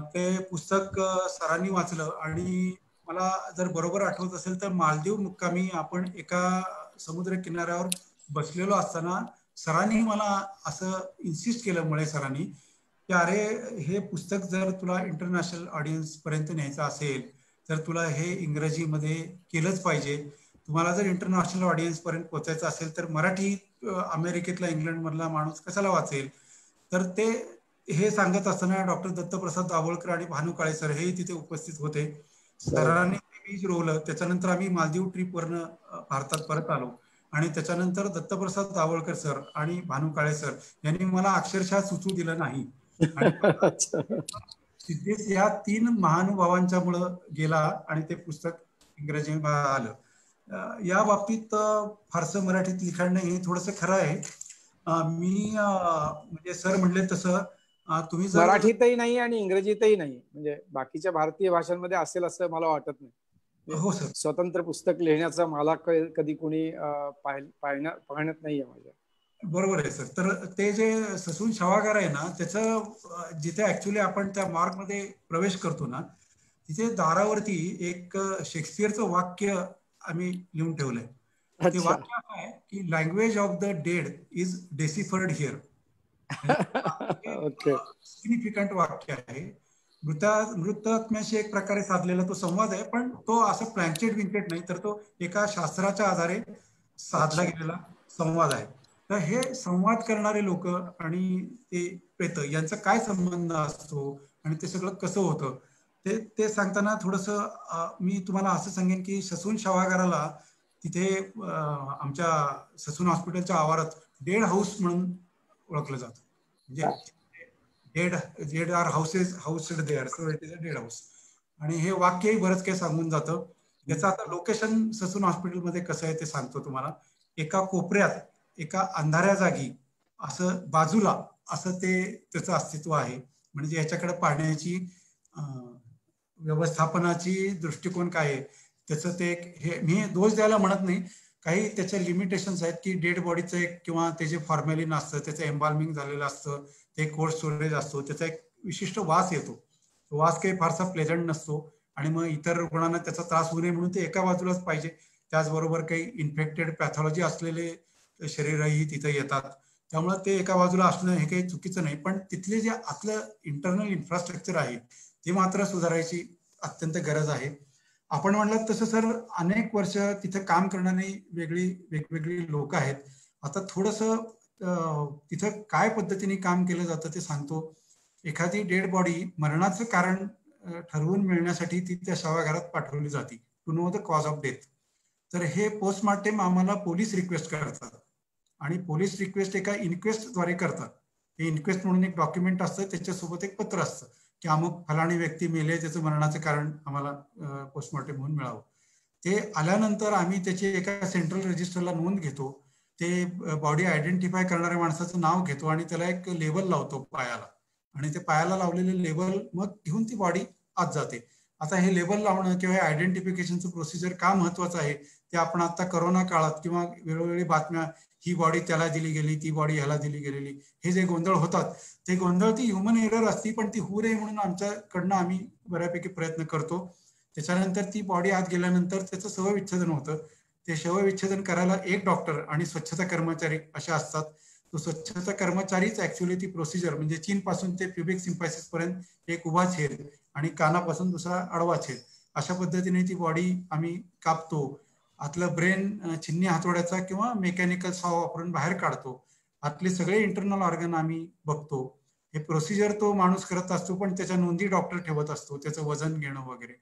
ते पुस्तक सरांनी वाचलं आणि मला जर बरोबर आठवत असेल तर मालदीव मुक्कामी आपण एका समुद्र किनाऱ्यावर बसलेलो असताना सरांनी मला असं इन्सिस्ट केलं, मुळे सरांनी, की अरे हे पुस्तक जर तुला इंटरनॅशनल ऑडियन्स पर्यंत न्यायचं असेल तर तुला हे इंग्रजीमध्ये केलंच पाहिजे. तुम्हाला जर इंटरनॅशनल ऑडियन्स पर्यंत पोहोचायचं असेल तर मराठी अमेरिकेतला इंग्लंड मधला माणूस कशाला वाचेल. तर ते हे सांगत असताना डॉक्टर दत्तप्रसाद दाभोळकर आणि भानू काळे सर हे तिथे उपस्थित होते. सरांनी बीज रोवलं. त्याच्यानंतर आम्ही मालदीव ट्रिपवरनं भारतात परत आलो आणि त्याच्यानंतर दत्तप्रसाद दाभोळकर सर आणि भानू काळे सर यांनी मला अक्षरशः सुचू दिलं नाही. सिद्धेश या 3 महानुभावांच्या मुळे गेला आणि ते पुस्तक इंग्रजी आलं. या बाबतीत फारसं मराठीत लिखाण नाही, हे थोडंसं खरं आहे. मी म्हणजे सर म्हणले तसं तुम्ही जर मराठीतही नाही आणि इंग्रजीतही नाही, म्हणजे बाकीच्या भारतीय भाषांमध्ये असेल असं मला वाटत नाही. हो सर. स्वतंत्र पुस्तक लिहिण्याचा मला कधी कोणी पाहण्यात नाहीये माझ्या. बरोबर आहे सर. तर ते जे ससून शवागार आहे ना, त्याचं जिथे ऍक्च्युली आपण त्या मार्ग मध्ये प्रवेश करतो ना, तिथे दारावरती एक शेक्सपियरचं वाक्य आम्ही लिहून ठेवलंय. ते वाक्य आहे की language of the dead is deciphered here. Significant वाक्य आहे. मृत आत्म्याशी एक प्रकारे साधलेला तो संवाद आहे, पण तो असं प्लॅंचेट विंचेट नाही, तर तो एका शास्त्राच्या आधारे साधला गेलेला संवाद आहे. तर हे संवाद करणारे लोक आणि ते प्रेत यांचा काय संबंध असतो आणि ते सगळं कसं होतं ते सांगताना थोडंसं मी तुम्हाला असं सांगेन की ससून शवागाराला तिथे आमच्या ससून हॉस्पिटलच्या आवारात डेड हाऊस म्हणून ओळखलं जातं. म्हणजे dead are housed there, so it is a dead house. आणि हे वाक्यही बरंच काही सांगून जातं. याचं आता लोकेशन ससून हॉस्पिटलमध्ये कसं आहे ते सांगतो तुम्हाला. एका कोपऱ्यात एका अंधाऱ्या जागी असं बाजूला असं ते त्याचं अस्तित्व आहे. म्हणजे याच्याकडे पाहण्याची व्यवस्थापनाची दृष्टिकोन काय आहे त्याचं ते हे मी दोष द्यायला म्हणत नाही. काही त्याच्या लिमिटेशन्स आहेत की डेड बॉडीचं एक किंवा ते जे फॉर्मॅलिन असतं त्याचं एम्बाल्मिंग झालेलं असतं, ते कोल्ड स्टोरेज असतो, त्याचा एक विशिष्ट वास येतो. तो वास काही फारसा प्लेझंट नसतो आणि मग इतर रुग्णांना त्याचा त्रास होऊ नये म्हणून ते एका बाजूलाच पाहिजे. त्याचबरोबर काही इन्फेक्टेड पॅथॉलॉजी असलेले शरीरही तिथे येतात, त्यामुळे ते एका बाजूला असणं हे काही चुकीचं नाही. पण तिथले जे आतलं इंटरनल इन्फ्रास्ट्रक्चर आहे ते मात्र सुधारायची अत्यंत गरज आहे. आपण म्हणलं तसं सर अनेक वर्ष तिथे काम करणारी वेगवेगळी लोक आहेत. आता थोडंसं तिथं काय पद्धतीने काम केलं जातं ते सांगतो. एखादी डेड बॉडी मरणाचं कारण ठरवून मिळण्यासाठी ती त्या शवागारात पाठवली जाते to know the cause of death. तर हे पोस्टमार्टेम आम्हाला पोलीस रिक्वेस्ट करतात आणि पोलीस रिक्वेस्ट एका इन्क्वेस्टद्वारे करतात. हे इन्क्वेस्ट म्हणून एक डॉक्युमेंट असतं, त्याच्यासोबत एक पत्र असतं की अमुक फलाणी व्यक्ती मेले, त्याचं मरणाचं कारण आम्हाला पोस्टमार्टेम म्हणून मिळावं. ते आल्यानंतर आम्ही त्याची एका सेंट्रल रजिस्टरला नोंद घेतो. ते बॉडी आयडेंटिफाय करणाऱ्या माणसाचं नाव घेतो आणि त्याला एक लेबल लावतो पायाला, आणि ते पायाला लावलेले लेबल मग घेऊन ती बॉडी आत जाते. आता हे लेबल लावणं किंवा आयडेंटिफिकेशनचं प्रोसिजर का महत्वाचं आहे ते आपण आता करोना काळात किंवा वेळोवेळी बातम्या, ही बॉडी त्याला दिली गेली, ती बॉडी ह्याला दिली गेलेली, हे जे गोंधळ होतात ते गोंधळ ती ह्युमन एरर असती, पण ती होऊ नये म्हणून आमच्याकडनं आम्ही बऱ्यापैकी प्रयत्न करतो. त्याच्यानंतर ती बॉडी आत गेल्यानंतर त्याचं शवविच्छेदन होतं. ते शवविच्छेदन करायला एक डॉक्टर आणि स्वच्छता कर्मचारी अशा असतात. तो स्वच्छता कर्मचारीच ऍक्च्युअली ती प्रोसिजर, म्हणजे चीन पासून ते प्युबिक सिम्पायसिस पर्यंत एक उभा छेद आणि कानापासून दुसरा आडवा छेद, अशा पद्धतीने ती बॉडी आम्ही कापतो. आतलं ब्रेन चिन्नी हातोड्याचा किंवा मेकॅनिकल सॉ वापरून बाहेर काढतो. आतले सगळे इंटरनल ऑर्गन आम्ही बघतो. हे प्रोसिजर तो माणूस करत असतो, पण त्याच्या नोंदी डॉक्टर ठेवत असतो, त्याचं वजन घेणं वगैरे.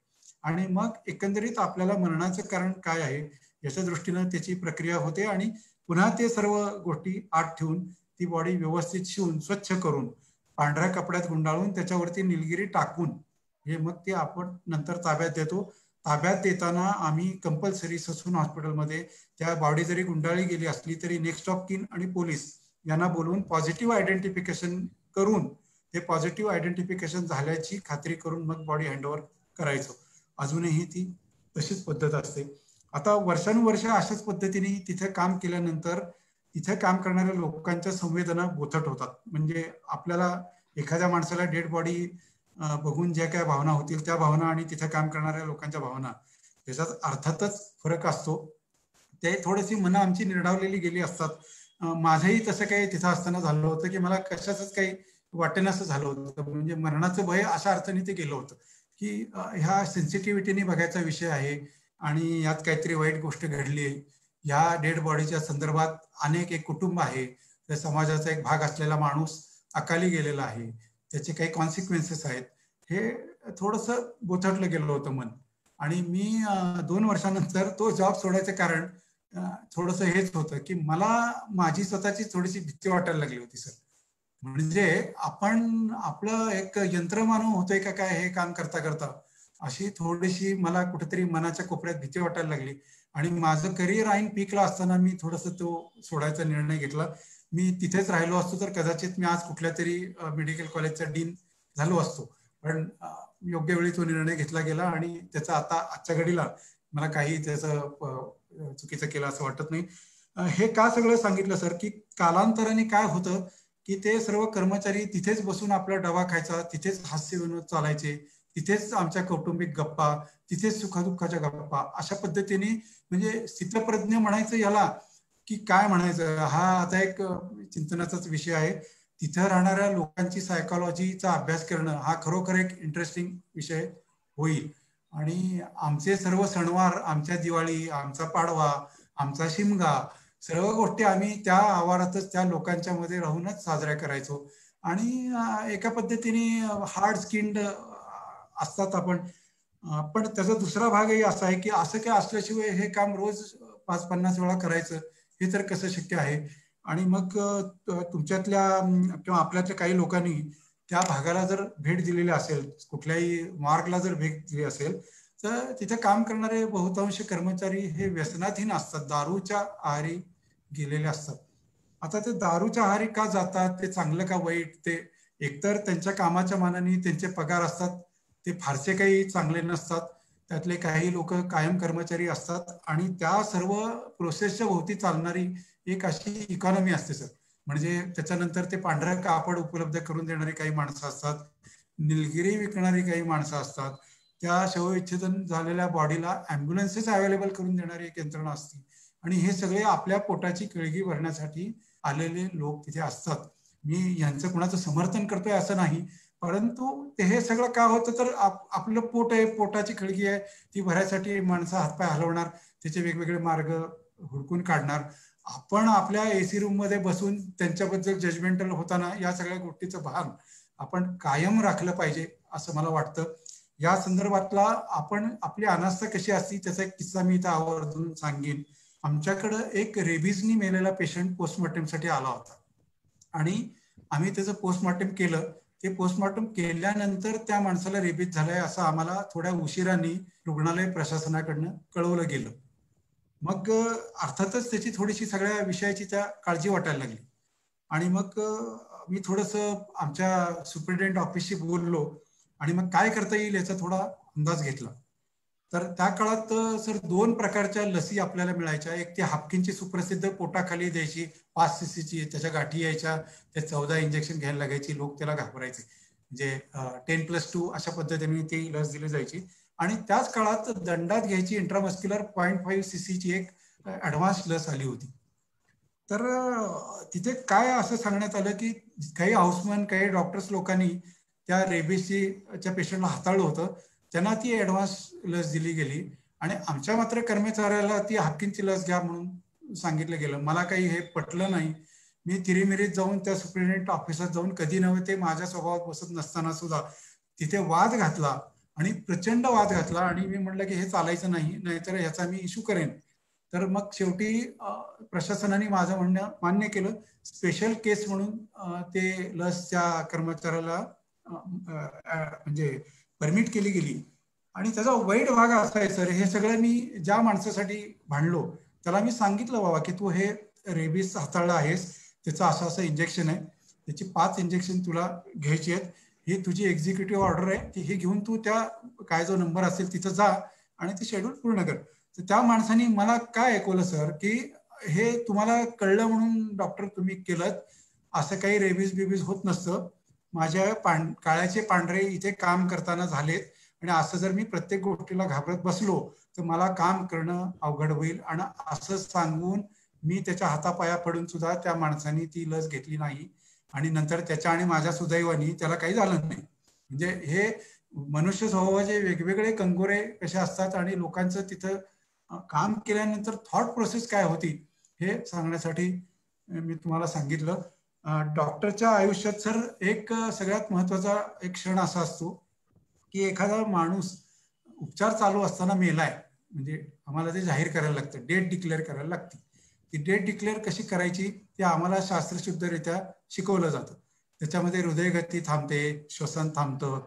आणि मग एकंदरीत आपल्याला मरणाचं कारण काय आहे याच्या दृष्टीनं त्याची प्रक्रिया होते आणि पुन्हा ते सर्व गोष्टी आत ठेवून ती बॉडी व्यवस्थित शिवून स्वच्छ करून पांढऱ्या कपड्यात गुंडाळून त्याच्यावरती निलगिरी टाकून हे मग ते आपण नंतर ताब्यात देतो. ताब्यात देताना आम्ही कंपल्सरी ससून हॉस्पिटलमध्ये त्या बॉडी जरी गुंडाळी गेली असली तरी नेक्स्ट ऑफ किन आणि पोलीस यांना बोलवून पॉझिटिव्ह आयडेंटिफिकेशन करून ते पॉझिटिव्ह आयडेंटिफिकेशन झाल्याची खात्री करून मग बॉडी हँडओव्हर करायचो. अजूनही ती तशीच पद्धत असते. आता वर्षानुवर्ष अशाच पद्धतीने तिथे काम केल्यानंतर तिथे काम करणाऱ्या लोकांच्या संवेदना बोथट होतात. म्हणजे आपल्याला एखाद्या माणसाला डेड बॉडी बघून ज्या काय भावना होतील त्या भावना आणि तिथे काम करणाऱ्या लोकांच्या भावना त्याच्यात अर्थातच फरक असतो. ते थोडीशी मनं आमची निर्डावलेली गेली असतात. माझंही तसं काही तिथं असताना झालं होतं की मला कशाचंच काही वाटेनासं झालं होतं. म्हणजे मरणाचं भय अशा अर्थाने ते गेलं होतं की ह्या सेन्सिटिव्हिटीने बघायचा विषय आहे आणि यात काहीतरी वाईट गोष्ट घडली आहे. ह्या डेड बॉडीच्या संदर्भात अनेक एक कुटुंब आहे, त्या समाजाचा एक भाग असलेला माणूस अकाली गेलेला आहे, त्याचे काही कॉन्सिक्वेन्सेस आहेत. हे थोडंसं बोथटलं गेलं होतं मन. आणि मी 2 वर्षानंतर तो जॉब सोडायचं कारण थोडंसं हेच होतं की मला माझी स्वतःची थोडीशी भीती वाटायला लागली होती सर. म्हणजे आपण आपलं एक यंत्रमानव होतोय का काय हे काम करता करता अशी थोडीशी मला कुठेतरी मनाच्या कोपऱ्यात भीती वाटायला लागली. आणि माझं करिअर ऐन पीकला असताना मी थोडंसं तो सोडायचा निर्णय घेतला. मी तिथेच राहिलो असतो तर कदाचित मी आज कुठल्या तरी मेडिकल कॉलेजचा डीन झालो असतो. पण योग्य वेळी तो निर्णय घेतला गेला आणि त्याचा आता आजच्या घडीला मला काही त्याचं चुकीचं केलं असं वाटत नाही. हे का सगळं सांगितलं सर की कालांतराने काय होतं की ते सर्व कर्मचारी तिथेच बसून आपला डबा खायचा, तिथेच हास्य विनोद चालायचे, तिथेच आमच्या कौटुंबिक गप्पा, तिथेच सुखदुःखाच्या गप्पा, अशा पद्धतीने म्हणजे स्थितप्रज्ञ म्हणायचं याला की काय म्हणायचं हा आता एक चिंतनाचाच विषय आहे. तिथं राहणाऱ्या लोकांची सायकोलॉजीचा अभ्यास करणं हा खरोखर एक इंटरेस्टिंग विषय होईल. आणि आमचे सर्व सणवार, आमच्या दिवाळी, आमचा पाडवा, आमचा शिमगा, सर्व गोष्टी आम्ही त्या आवारातच त्या लोकांच्या मध्ये राहूनच साजऱ्या करायचो. आणि एका पद्धतीने हार्ड स्किन्ड असतात आपण. पण त्याचा दुसरा भागही असा आहे की असं काय असल्याशिवाय हे काम रोज 5-50 वेळा करायचं हे तर कसं शक्य आहे. आणि मग तुमच्यातल्या किंवा आपल्यातल्या काही लोकांनी त्या भागाला जर भेट दिलेली असेल, कुठल्याही मार्गला जर भेट दिली असेल तर तिथे काम करणारे बहुतांश कर्मचारी हे व्यसनाधीन असतात, दारूच्या आहारी गेलेले असतात. आता ते दारूच्या आहारी का जातात, ते चांगलं का वाईट, ते एकतर त्यांच्या कामाच्या मानाने त्यांचे पगार असतात ते फारसे काही चांगले नसतात, त्यातले काही लोक कायम कर्मचारी असतात आणि त्या सर्व प्रोसेसच्या भोवती चालणारी एक अशी इकॉनॉमी असते सर. म्हणजे त्याच्यानंतर ते पांढरं कापड उपलब्ध करून देणारी काही माणसं असतात, निलगिरी विकणारी काही माणसं असतात, त्या शवविच्छेदन झालेल्या बॉडीला ॲम्ब्युलन्सेस अवेलेबल करून देणारी एक यंत्रणा असते. आणि हे सगळे आपल्या पोटाची कळगी भरण्यासाठी आलेले लोक तिथे असतात. मी यांचं कुणाचं समर्थन करतोय असं नाही, परंतु ते हे सगळं का होतं तर आपलं पोट आहे, पोटाची खळगी आहे, ती भरायसाठी माणसं हातपाय हलवणार, त्याचे वेगवेगळे मार्ग हुडकून काढणार. आपण आपल्या एसी रूम मध्ये बसून त्यांच्याबद्दल जजमेंटल होताना या सगळ्या गोष्टीचं भान आपण कायम राखलं पाहिजे असं मला वाटतं. या संदर्भातला आपण आपली अनास्था कशी असती त्याचा एक किस्सा मी इथं आवर्जून सांगेन. आमच्याकडं एक रेबीजनी मेलेला पेशंट पोस्टमॉर्टमसाठी आला होता आणि आम्ही त्याचं पोस्टमॉर्टम केलं. ते पोस्टमॉर्टम केल्यानंतर त्या माणसाला रेबीज झालाय असं आम्हाला थोड्या उशिराने रुग्णालय प्रशासनाकडनं कळवलं गेलं. मग अर्थातच त्याची थोडीशी सगळ्या विषयाची त्या काळजी वाटायला लागली. आणि मग मी थोडंसं आमच्या सुपरिटेंडेंट ऑफिसशी बोललो आणि मग काय करता येईल याचा थोडा अंदाज घेतला. तर त्या काळात सर 2 प्रकारच्या लसी आपल्याला मिळायच्या. एक ती हाफकिनची सुप्रसिद्ध पोटाखाली द्यायची 5 cc, त्याच्या गाठी यायच्या, ते 14 इंजेक्शन घ्यायला लागायची, लोक त्याला घाबरायचे. म्हणजे 10+2 अशा पद्धतीने ती लस दिली जायची. आणि त्याच काळात दंडात घ्यायची इंट्रामस्क्युलर 0.5 cc ची एक ऍडव्हान्स लस आली होती. तर तिथे काय असं सांगण्यात आलं की काही हाऊसमन, काही डॉक्टर्स लोकांनी त्या रेबीजच्या पेशंटला हाताळलं होतं, त्यांना ती ऍडव्हान्स लस दिली गेली आणि आमच्या मात्र कर्मचाऱ्याला ती हाफकिनची लस घ्या म्हणून सांगितलं गेलं. मला काही हे पटलं नाही. मी तिरीमिरीत जाऊन त्या सुपरिटेंडेंट ऑफिसात जाऊन कधी नव्हे ते माझ्या स्वभावात बसत नसताना सुद्धा तिथे वाद घातला आणि प्रचंड वाद घातला. आणि मी म्हटलं की हे चालायचं नाही, नाहीतर ह्याचा मी इश्यू करेन. तर मग शेवटी प्रशासनाने माझं म्हणणं मान्य केलं. स्पेशल केस म्हणून ते लस त्या कर्मचाऱ्याला म्हणजे परमिट केली गेली. आणि त्याचा वाईट भाग असा आहे सर, हे सगळं मी ज्या माणसासाठी भांडलो त्याला मी सांगितलं बाबा की तू हे रेबीज हाताळला आहेस, त्याचं असं असं इंजेक्शन आहे, त्याची 5 इंजेक्शन तुला घ्यायची आहेत, ही तुझी एक्झिक्युटिव्ह ऑर्डर आहे, ती हे घेऊन तू त्या काय जो नंबर असेल तिथं जा आणि ते शेड्यूल पूर्ण कर. तर त्या माणसाने मला काय ऐकवलं सर की हे तुम्हाला कळलं म्हणून डॉक्टर तुम्ही केलं, असं काही रेबीज बिबीज होत नसतं. माझ्या काळ्याचे पांढरे इथे काम करताना झालेत आणि असं जर मी प्रत्येक गोष्टीला घाबरत बसलो तर मला काम करणं अवघड होईल. आणि असं सांगून मी त्याच्या हातापाया पडून सुद्धा त्या माणसाने ती लस घेतली नाही आणि नंतर त्याच्या आणि माझ्या सुदैवानी त्याला काही झालं नाही. म्हणजे हे मनुष्य स्वभावाचे वेगवेगळे कंगोरे कसे असतात आणि लोकांचं तिथं काम केल्यानंतर थॉट प्रोसेस काय होती हे सांगण्यासाठी मी तुम्हाला सांगितलं. डॉक्टरच्या आयुष्यात सर एक सगळ्यात महत्वाचा एक क्षण असा असतो की एखादा माणूस उपचार चालू असताना मेलाय म्हणजे आम्हाला ते जाहीर करायला लागतं, डेट डिक्लेअर करायला लागते. ती डेट डिक्लेअर कशी करायची ते आम्हाला शास्त्रशुद्धरित्या शिकवलं जातं. त्याच्यामध्ये हृदयगती थांबते, श्वसन थांबतं,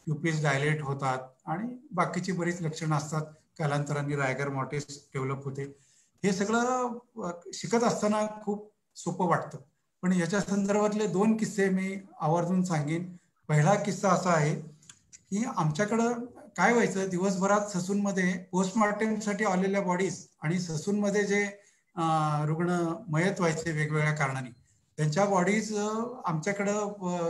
प्युपिल्स डायलेट होतात आणि बाकीची बरीच लक्षणं असतात. कालांतराने रायगर मॉर्टिस डेव्हलप होते. हे सगळं शिकत असताना खूप सोपं वाटतं. पण याच्या संदर्भातले 2 किस्से मी आवर्जून सांगेन. पहिला किस्सा असा आहे की आमच्याकडं काय व्हायचं, दिवसभरात ससूनमध्ये पोस्टमॉर्टमसाठी आलेल्या बॉडीज आणि ससूनमध्ये जे रुग्ण मयत व्हायचे वेगवेगळ्या कारणाने, त्यांच्या बॉडीज आमच्याकडं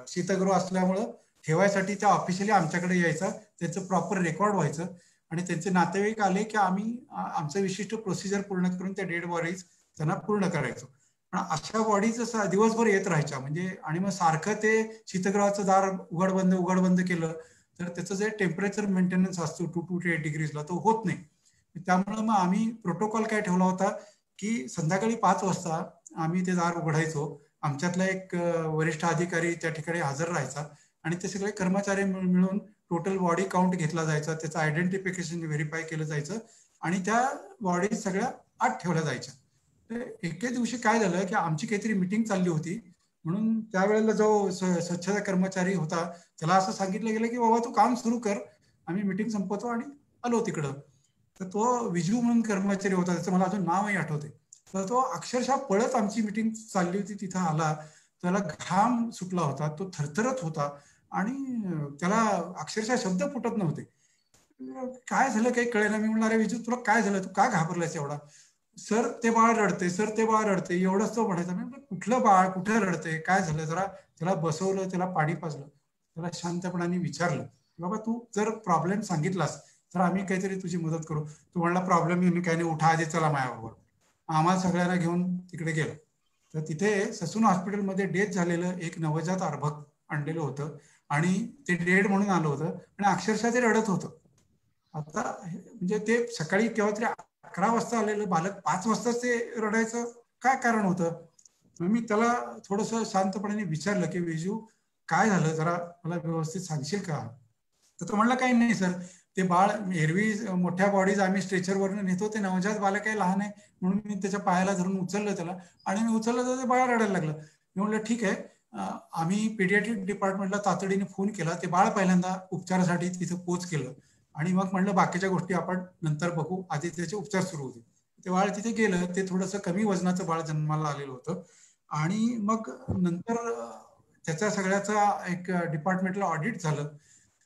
शीतगृह असल्यामुळं ठेवायसाठी त्या ऑफिशियली आमच्याकडे यायचा, त्याचं प्रॉपर रेकॉर्ड व्हायचं आणि त्यांचे नातेवाईक आले की आम्ही आमचं विशिष्ट प्रोसिजर पूर्ण करून त्या डेड बॉडीज त्यांना पूर्ण करायचो. पण अशा बॉडीज दिवसभर येत राहायच्या म्हणजे, आणि मग सारखं ते शीतगृहाचं दार उघड बंद केलं तर त्याचं जे टेम्परेचर मेंटेनन्स असतो 2 to 8 डिग्रीजला तो होत नाही. त्यामुळे मग आम्ही प्रोटोकॉल काय ठेवला होता की संध्याकाळी 5 वाजता आम्ही ते दार उघडायचो. आमच्यातला एक वरिष्ठ अधिकारी त्या ठिकाणी हजर राहायचा आणि ते सगळे कर्मचारी मिळून टोटल बॉडी काउंट घेतला जायचा, त्याचं आयडेंटिफिकेशन व्हेरीफाय केलं जायचं आणि त्या बॉडी सगळ्या आत ठेवल्या जायच्या. एके दिवशी काय झालं की आमची काहीतरी मिटिंग चालली होती म्हणून त्यावेळेला जो स्वच्छता कर्मचारी होता त्याला असं सांगितलं गेलं की बाबा तू काम सुरू कर, आम्ही मिटिंग संपवतो आणि आलो तिकडं. तर तो विजू म्हणून कर्मचारी होता, त्याचं मला अजून नावही आठवते. तर तो अक्षरशः पळत आमची मिटिंग चालली होती तिथं आला, त्याला घाम सुटला होता, तो थरथरत होता आणि त्याला अक्षरशः शब्द फुटत नव्हते. काय झालं काही कळेना. मी म्हणणार विजू तुला काय झालं, तू का घाबरलायस एवढा? सर ते बाळ रडते, सर ते बाळ रडते, एवढंच तो म्हणायचा. मी कुठलं बाळ, कुठे रडते, काय झालं? जरा त्याला बसवलं, त्याला पाणी पाजलं, त्याला शांतपणाने विचारलं बाबा तू जर प्रॉब्लेम सांगितलास तर आम्ही काहीतरी तुझी मदत करू. तू म्हणला प्रॉब्लेम मी काही नाही, उठा आधी चला माझ्याबरोबर. आम्हाला सगळ्यांना घेऊन तिकडे गेलो तर तिथे ससून हॉस्पिटलमध्ये डेथ झालेलं एक नवजात अर्भक आणलेलं होतं आणि ते डेड म्हणून आलं होतं आणि अक्षरशः ते रडत होतं. आता म्हणजे ते सकाळी केव्हा तरी 11 वाजता आलेलं बालक 5 वाजता ते रडायचं काय कारण होतं? मी त्याला थोडस शांतपणे विचारलं की विजू काय झालं, जरा मला व्यवस्थित सांगशील का? तर तो म्हणला काही नाही सर, ते बाळ एरवी मोठ्या बॉडीज आम्ही स्ट्रेचरवरनं नेतो, ते नवजात बालक काही लहान आहे म्हणून मी त्याच्या पायाला धरून उचललं त्याला आणि मी उचललं तर ते बाळ रडायला लागलं. मी म्हणलं ठीक आहे, आम्ही पीडियाट्रिक डिपार्टमेंटला तातडीने फोन केला, ते बाळ पहिल्यांदा उपचारासाठी तिथं पोच केलं आणि मग म्हणलं बाकीच्या गोष्टी आपण नंतर बघू, आधी त्याचे उपचार सुरू होते. ते बाळ तिथे गेलं, ते थोडंसं कमी वजनाचं बाळ जन्माला आलेलं होतं आणि मग नंतर त्याच्या सगळ्याचा एक डिपार्टमेंटला ऑडिट झालं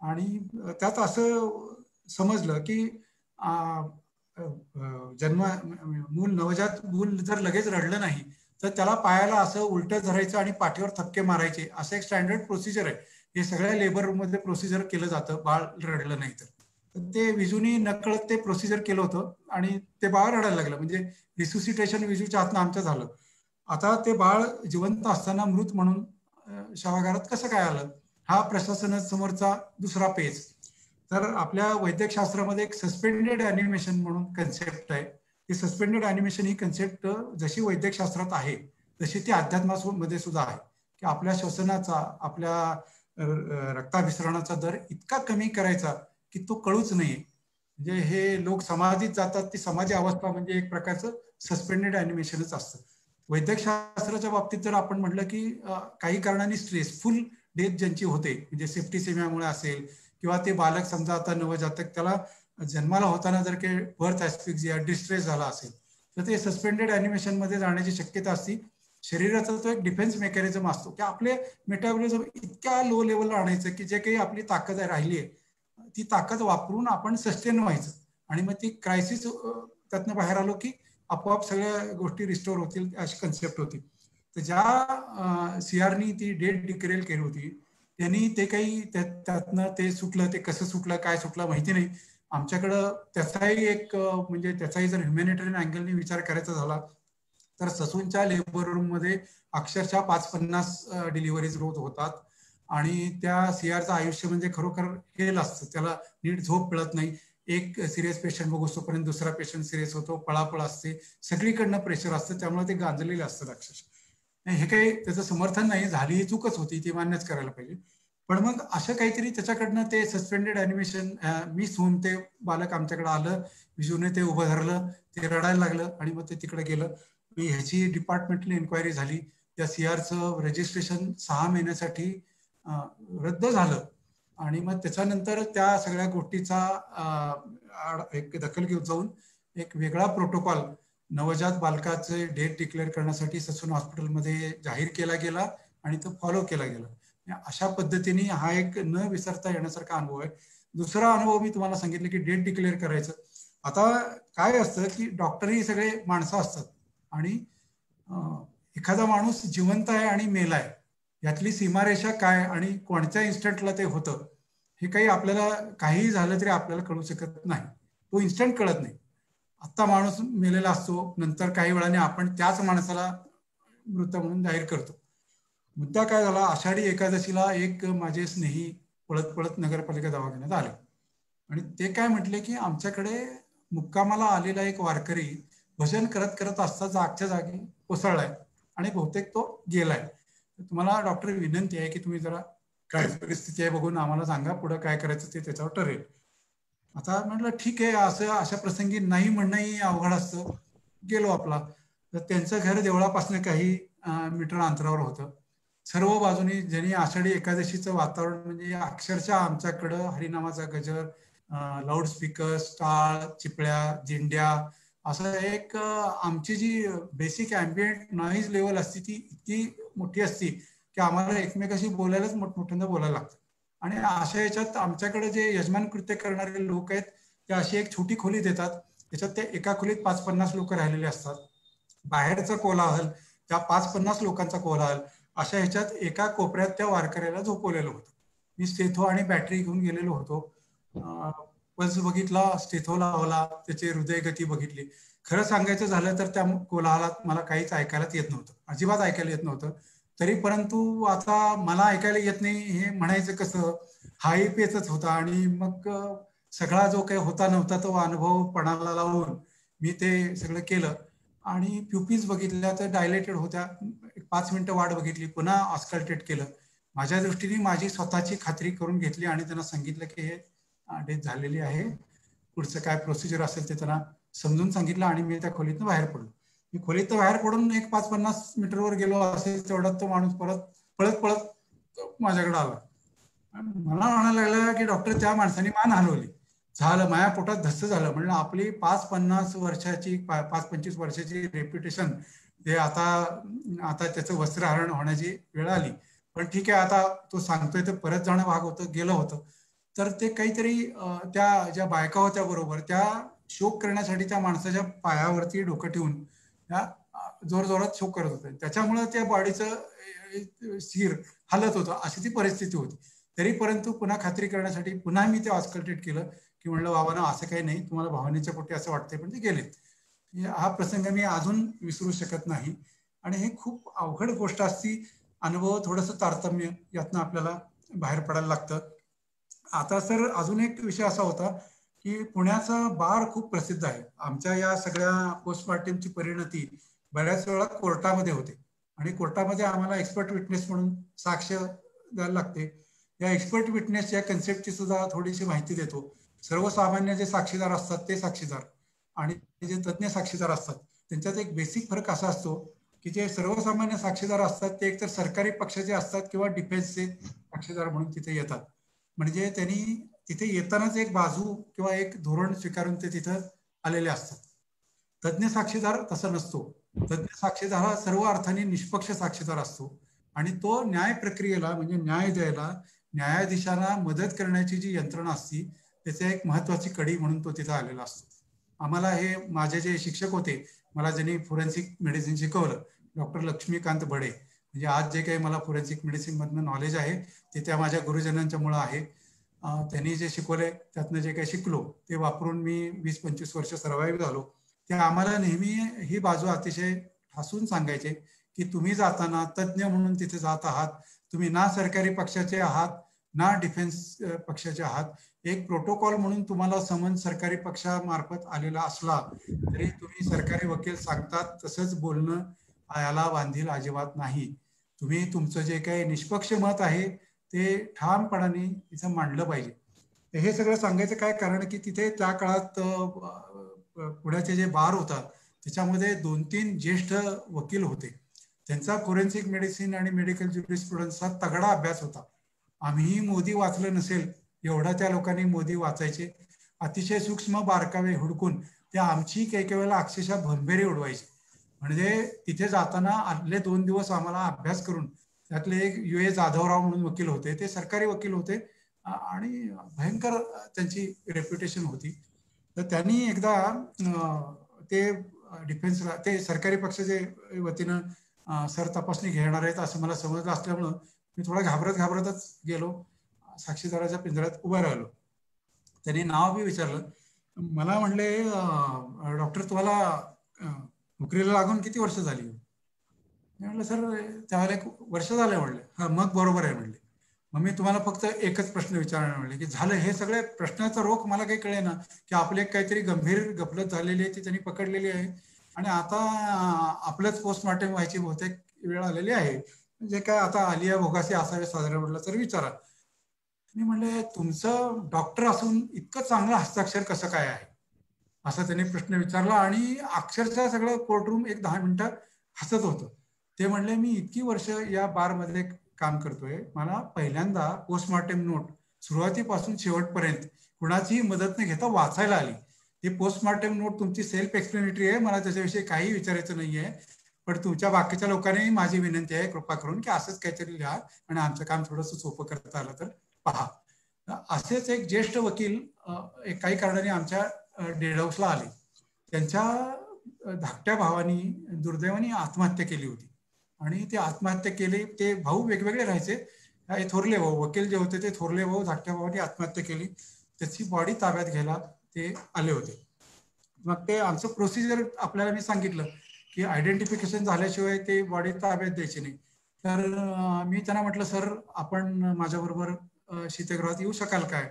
आणि त्यात असं समजलं की नवजात मूल जर लगेच रडलं नाही तर त्याला पायाला असं उलटं धरायचं आणि पाठीवर थपके मारायचे, असं एक स्टँडर्ड प्रोसिजर आहे. हे सगळ्या लेबर रूम मध्ये प्रोसिजर केलं जातं बाळ रडलं नाही तर. ते विजूनी नकळत ते प्रोसिजर केलं होतं आणि ते बाळ रडायला लागलं. म्हणजे रिसुसिटेशन विजूच्या हातनं आमचं झालं. आता ते बाळ जिवंत असताना मृत म्हणून शवागारात कसं काय आलं, हा प्रशासनासमोरचा दुसरा पेज. तर आपल्या वैद्यकशास्त्रामध्ये एक सस्पेंडेड ॲनिमेशन म्हणून कन्सेप्ट आहे. की सस्पेंडेड ॲनिमेशन ही कन्सेप्ट जशी वैद्यकशास्त्रात आहे तशी ती अध्यात्मामध्ये सुद्धा आहे. की आपल्या श्वसनाचा, आपल्या रक्ताभिसरणाचा दर इतका कमी करायचा की तो कळूच नाही. म्हणजे हे लोक समाधीत जातात, ती समाधी अवस्था म्हणजे एक प्रकारचं सस्पेंडेड ॲनिमेशनच असतं. वैद्यकशास्त्राच्या बाबतीत जर आपण म्हटलं की काही कारणांनी स्ट्रेसफुल डेथ ज्यांची होते, म्हणजे सेप्टिसेमियामुळे असेल किंवा ते बालक समजा आता नवजातक त्याला जन्माला होताना जर काही बर्थ ॲस्फिक्सिया डिस्ट्रेस झाला असेल तर ते सस्पेंडेड ॲनिमेशन मध्ये जाण्याची शक्यता असते. शरीराचा तो एक डिफेन्स मेकॅनिझम असतो की आपले मेटाबॉलिझम इतक्या लो लेवलला आणायचं की जे काही आपली ताकद राहिली आहे ती ताकद वापरून आपण सस्टेन व्हायचं आणि मग ती क्रायसिस त्यातनं बाहेर आलो की आपोआप सगळ्या गोष्टी रिस्टोर होतील अशी कन्सेप्ट होती. तर ज्या सीआरनी ती डेट डिक्लेअर केली होती त्यांनी ते काही त्यातनं ते सुटलं, ते कसं सुटलं काय सुटलं माहिती नाही. आमच्याकडं त्याचाही एक म्हणजे त्याचाही जर ह्युमॅनिटेरियन अँगलने विचार करायचा झाला तर ससूनच्या लेबर रूम मध्ये अक्षरशः 550 डिलिव्हरीज रोज होतात आणि त्या सीआरचं आयुष्य म्हणजे खरोखर हेल असतं, त्याला नीट झोप मिळत नाही. एक सिरियस पेशंट बघू तोपर्यंत दुसरा पेशंट सिरियस होतो, पळापळ असते, सगळीकडनं प्रेशर असतं, त्यामुळे ते गांजलेले असतात अक्षरशः. हे काही त्याचं समर्थन नाही, झाली ही चूकच होती, ती मान्यच करायला पाहिजे. पण मग असं काहीतरी त्याच्याकडनं ते सस्पेंडेड ॲनिमेशन मिस होऊन ते बालक आमच्याकडे आलं, विजूने ते उभं धरलं, ते रडायला लागलं आणि मग ते तिकडे गेलं. मी ह्याची डिपार्टमेंटली इन्क्वायरी झाली, त्या सीआरचं रजिस्ट्रेशन 6 महिन्यासाठी रद्द झालं आणि मग त्याच्यानंतर त्या सगळ्या गोष्टीचा एक दखल घेऊन जाऊन एक वेगळा प्रोटोकॉल नवजात बालकाचे डेट डिक्लेअर करण्यासाठी ससून हॉस्पिटलमध्ये जाहीर केला गेला आणि तो फॉलो केला गेला. अशा पद्धतीने हा एक न विसरता येण्यासारखा अनुभव आहे. दुसरा अनुभव मी तुम्हाला सांगितलं की डेट डिक्लेअर करायचं. आता काय असतं की डॉक्टरही सगळे माणसं असतात आणि एखादा माणूस जिवंत आहे आणि मेला आहे यातली सीमारेषा काय आणि कोणत्या इन्स्टंटला ते होतं हे काही आपल्याला काहीही झालं तरी आपल्याला कळू शकत नाही, तो इन्स्टंट कळत नाही. आत्ता माणूस मेलेला असतो, नंतर काही वेळाने आपण त्याच माणसाला मृत म्हणून जाहीर करतो. मुद्दा काय झाला, आषाढी एकादशीला एक माझे स्नेही पळत पळत नगरपालिका दवाखान्यात आले आणि ते काय म्हटले की आमच्याकडे मुक्कामाला आलेला एक वारकरी भजन करत करत असता जागच्या जागी कोसळलाय आणि बहुतेक तो गेलाय. तुम्हाला डॉक्टर विनंती आहे की तुम्ही जरा काय परिस्थिती आहे बघून आम्हाला सांगा, पुढे काय करायचं ते त्याच्यावर ठरेल. आता म्हटलं ठीक आहे, असं अशा प्रसंगी नाही म्हणणंही अवघड असतं. गेलो आपला. तर त्यांचं घर देवळापासून काही मीटर अंतरावर होतं. सर्व बाजूनी ज्यांनी आषाढी एकादशीचं वातावरण म्हणजे अक्षरशः आमच्याकडं हरिनामाचा गजर, लाऊडस्पीकर्स, टाळ, चिपळ्या, दिंड्या, असं एक आमची जी बेसिक अँबिएंट नॉईज लेवल असते ती इतकी मोठी असती की आम्हाला एकमेकाशी बोलायलाच मोठमोठ्यांदा बोलायला लागतं. आणि अशा याच्यात आमच्याकडे जे यजमान कृत्य करणारे लोक आहेत ते अशी एक छोटी खोली देतात, त्याच्यात ते एका खोलीत 5-50 लोक राहिलेले असतात. बाहेरचा कोलाहल, त्या 5-50 लोकांचा कोलाहल, अशा ह्याच्यात एका कोपऱ्यात त्या वारकऱ्याला झोपवलेलं होतं. मी स्टेथो आणि बॅटरी घेऊन गेलेलो होतो. पल्स बघितला, स्टेथो लावला, त्याची हृदयगती बघितली. खरं सांगायचं झालं तर त्या कोलाहलात मला काहीच ऐकायलाच येत नव्हतं, अजिबात ऐकायला येत नव्हतं. तरी परंतु आता मला ऐकायला येत नाही हे म्हणायचं कसं, हाही पेचच होता. आणि मग सगळा जो काही होता नव्हता तो अनुभव पणाला लावून मी ते सगळं केलं आणि प्युपीज बघितल्या तर डायलेटेड होत्या. 5 मिनिटं वाट बघितली, पुन्हा ऑस्कल्टेट केलं. माझ्या दृष्टीने माझी स्वतःची खात्री करून घेतली आणि त्यांना सांगितलं की हे डेथ झालेली आहे, पुढचं काय प्रोसिजर असेल ते त्यांना समजून सांगितलं आणि मी त्या खोलीतून बाहेर पडलो. मी खोलीत बाहेर पडून एक 5-50 मीटरवर गेलो असेल तेवढ्यात तो माणूस परत पळत पळत माझ्याकडे आला. मला म्हणायला लागला की डॉक्टर त्या माणसाने मान हलवली. झालं, माझ्या पोटात धस्स झालं. म्हणलं आपली 5-50 वर्षाची 5-25 वर्षाची रेप्युटेशन ते आता त्याचं वस्त्रहरण होण्याची वेळ आली. पण ठीक आहे, आता तो सांगतोय तर परत जाणं भाग होतं, गेलं होतं. तर ते काहीतरी त्या ज्या बायका होत्या बरोबर त्या शोक करण्यासाठी त्या माणसाच्या पायावरती डोकं ठेवून त्या जोरजोरात शोक करत होते. त्याच्यामुळे त्या बॉडीचं शिर हलत होतं, अशी ती परिस्थिती होती. तरी परंतु पुन्हा खात्री करण्यासाठी पुन्हा मी ते ऑस्कल्टेट केलं की म्हणलं बाबांनो असं काही नाही, तुम्हाला भावनेच्या पोटी असं वाटतंय, पण ते गेलेत. हा प्रसंग मी अजून विसरू शकत नाही आणि हे खूप अवघड गोष्ट असती. अनुभव थोडंसं तारतम्य यातनं आपल्याला बाहेर पडायला लागतं. आता सर अजून एक विषय असा होता की पुण्याचा बार खूप प्रसिद्ध आहे. आमच्या या सगळ्या पोस्टमार्टमची परिणती बऱ्याच वेळा कोर्टामध्ये होते आणि कोर्टामध्ये आम्हाला एक्सपर्ट विटनेस म्हणून साक्ष द्यायला लागते. या एक्सपर्ट विटनेस या कन्सेप्टची सुद्धा थोडीशी माहिती देतो. सर्वसामान्य जे साक्षीदार असतात ते साक्षीदार आणि जे तज्ज्ञ साक्षीदार असतात त्यांच्यात एक बेसिक फरक असा असतो की जे सर्वसामान्य साक्षीदार असतात ते एकतर सरकारी पक्षाचे असतात किंवा डिफेन्सचे साक्षीदार म्हणून तिथे येतात. म्हणजे त्यांनी तिथे येतानाच एक बाजू किंवा एक धोरण स्वीकारून ते तिथं आलेले असतात. तज्ज्ञ साक्षीदार तसा नसतो. तज्ज्ञ साक्षीदार हा सर्व अर्थाने निष्पक्ष साक्षीदार असतो आणि तो न्याय प्रक्रियेला म्हणजे न्याय द्यायला न्यायाधीशांना मदत करण्याची जी यंत्रणा असती त्याची एक महत्वाची कडी म्हणून तो तिथं आलेला असतो. आम्हाला हे माझे जे शिक्षक होते मला ज्यांनी फोरेन्सिक मेडिसिन शिकवलं डॉक्टर लक्ष्मीकांत बडे, म्हणजे आज जे काही मला फोरेन्सिक मेडिसिन मधनं नॉलेज आहे ते त्या माझ्या गुरुजनांच्या मुळे आहे. त्यांनी जे शिकवले त्यातनं जे काही शिकलो ते वापरून मी 20-25 वर्ष सर्वाईव्ह झालो. ते आम्हाला नेहमी ही बाजू अतिशय ठासून सांगायचे की तुम्ही जाताना तज्ज्ञ म्हणून तिथे जात आहात, तुम्ही ना सरकारी पक्षाचे आहात ना डिफेन्स पक्षाचे आहात. एक प्रोटोकॉल म्हणून तुम्हाला समन सरकारी पक्षामार्फत आलेला असला तरी तुम्ही सरकारी वकील सांगतात तसंच बोलणं याला बांधील अजिबात नाही. तुम्ही तुमचं जे काही निष्पक्ष मत आहे ते ठामपणाने तिथं मांडलं पाहिजे. हे सगळं सांगायचं काय कारण की तिथे त्या काळात पुण्याचे जे बार होता त्याच्यामध्ये 2-3 ज्येष्ठ वकील होते. त्यांचा फोरेन्सिक मेडिसिन आणि मेडिकल ज्युरिस्प्रुडन्सचा तगडा अभ्यास होता. आम्ही मोदी वाचलं नसेल एवढा त्या लोकांनी मोदी वाचायचे. अतिशय सूक्ष्म बारकावे हुडकून ते आमची काही वेळेला अक्षरशः भंभेरी उडवायची. म्हणजे तिथे जाताना आदले 2 दिवस आम्हाला अभ्यास करून त्यातले एक UA जाधवराव म्हणून वकील होते, ते सरकारी वकील होते आणि भयंकर त्यांची रेप्युटेशन होती. तर त्यांनी एकदा ते डिफेन्सला ते सरकारी पक्षाच्या वतीनं सर तपासणी घेणार आहेत असं मला समजलं असल्यामुळं मी थोडा घाबरतच गेलो. साक्षीदाराच्या पिंजऱ्यात उभं राहिलो. त्यांनी नाव बी विचारलं. मला म्हणले डॉक्टर तुम्हाला नोकरीला लागून किती वर्ष झाली? मी म्हटलं सर त्यावेळेला 1 वर्ष झालं म्हणले. हा मग बरोबर आहे म्हणले. मग मी तुम्हाला फक्त एकच प्रश्न विचारणार म्हणले की झालं हे सगळे प्रश्नाचा रोख मला काही कळे ना की आपले काहीतरी गंभीर गफलत झालेली आहे ती त्यांनी पकडलेली आहे आणि आता आपलंच पोस्टमॉर्टम व्हायची बहुतेक वेळ आलेली आहे. म्हणजे काय आता आलिया भोगासी असावे साधारण म्हटलं तर विचारा. मी म्हणले तुमचं डॉक्टर असून इतकं चांगलं हस्ताक्षर कसं काय आहे असा त्यांनी प्रश्न विचारला आणि अक्षरशः सगळं कोर्टरूम एक 10 मिनिटं हसत होतं. ते म्हणले मी इतकी वर्ष या बारमध्ये काम करतोय, मला पहिल्यांदा पोस्टमॉर्टम नोट सुरुवातीपासून शेवटपर्यंत कुणाचीही मदत न घेता वाचायला आली. ती पोस्टमॉर्टम नोट तुमची सेल्फ एक्सप्लेनेटरी आहे, मला त्याच्याविषयी काही विचारायचं नाहीये, पण तुमच्या बाकीच्या लोकांनी माझी विनंती आहे कृपा करून की असंच काहीतरी लिहा आणि आमचं काम थोडंसं सोपं करता आलं तर पहा. असेच एक ज्येष्ठ वकील काही कारणाने आमच्या डेड हाऊसला आले. त्यांच्या धाकट्या भावानी दुर्दैवाने आत्महत्या केली होती आणि ते आत्महत्या केली. ते भाऊ वेगवेगळे राहायचे. थोरले भाऊ वकील जे होते ते थोरले भाऊ धाकट्या भावाने आत्महत्या केली. त्याची बॉडी ताब्यात घ्यायला ते आले होते. मग ते आमचं प्रोसिजर आपल्याला मी सांगितलं की आयडेंटिफिकेशन झाल्याशिवाय ते बॉडी ताब्यात द्यायची नाही. तर मी त्यांना म्हटलं सर आपण माझ्याबरोबर शीतगृहात येऊ शकाल काय?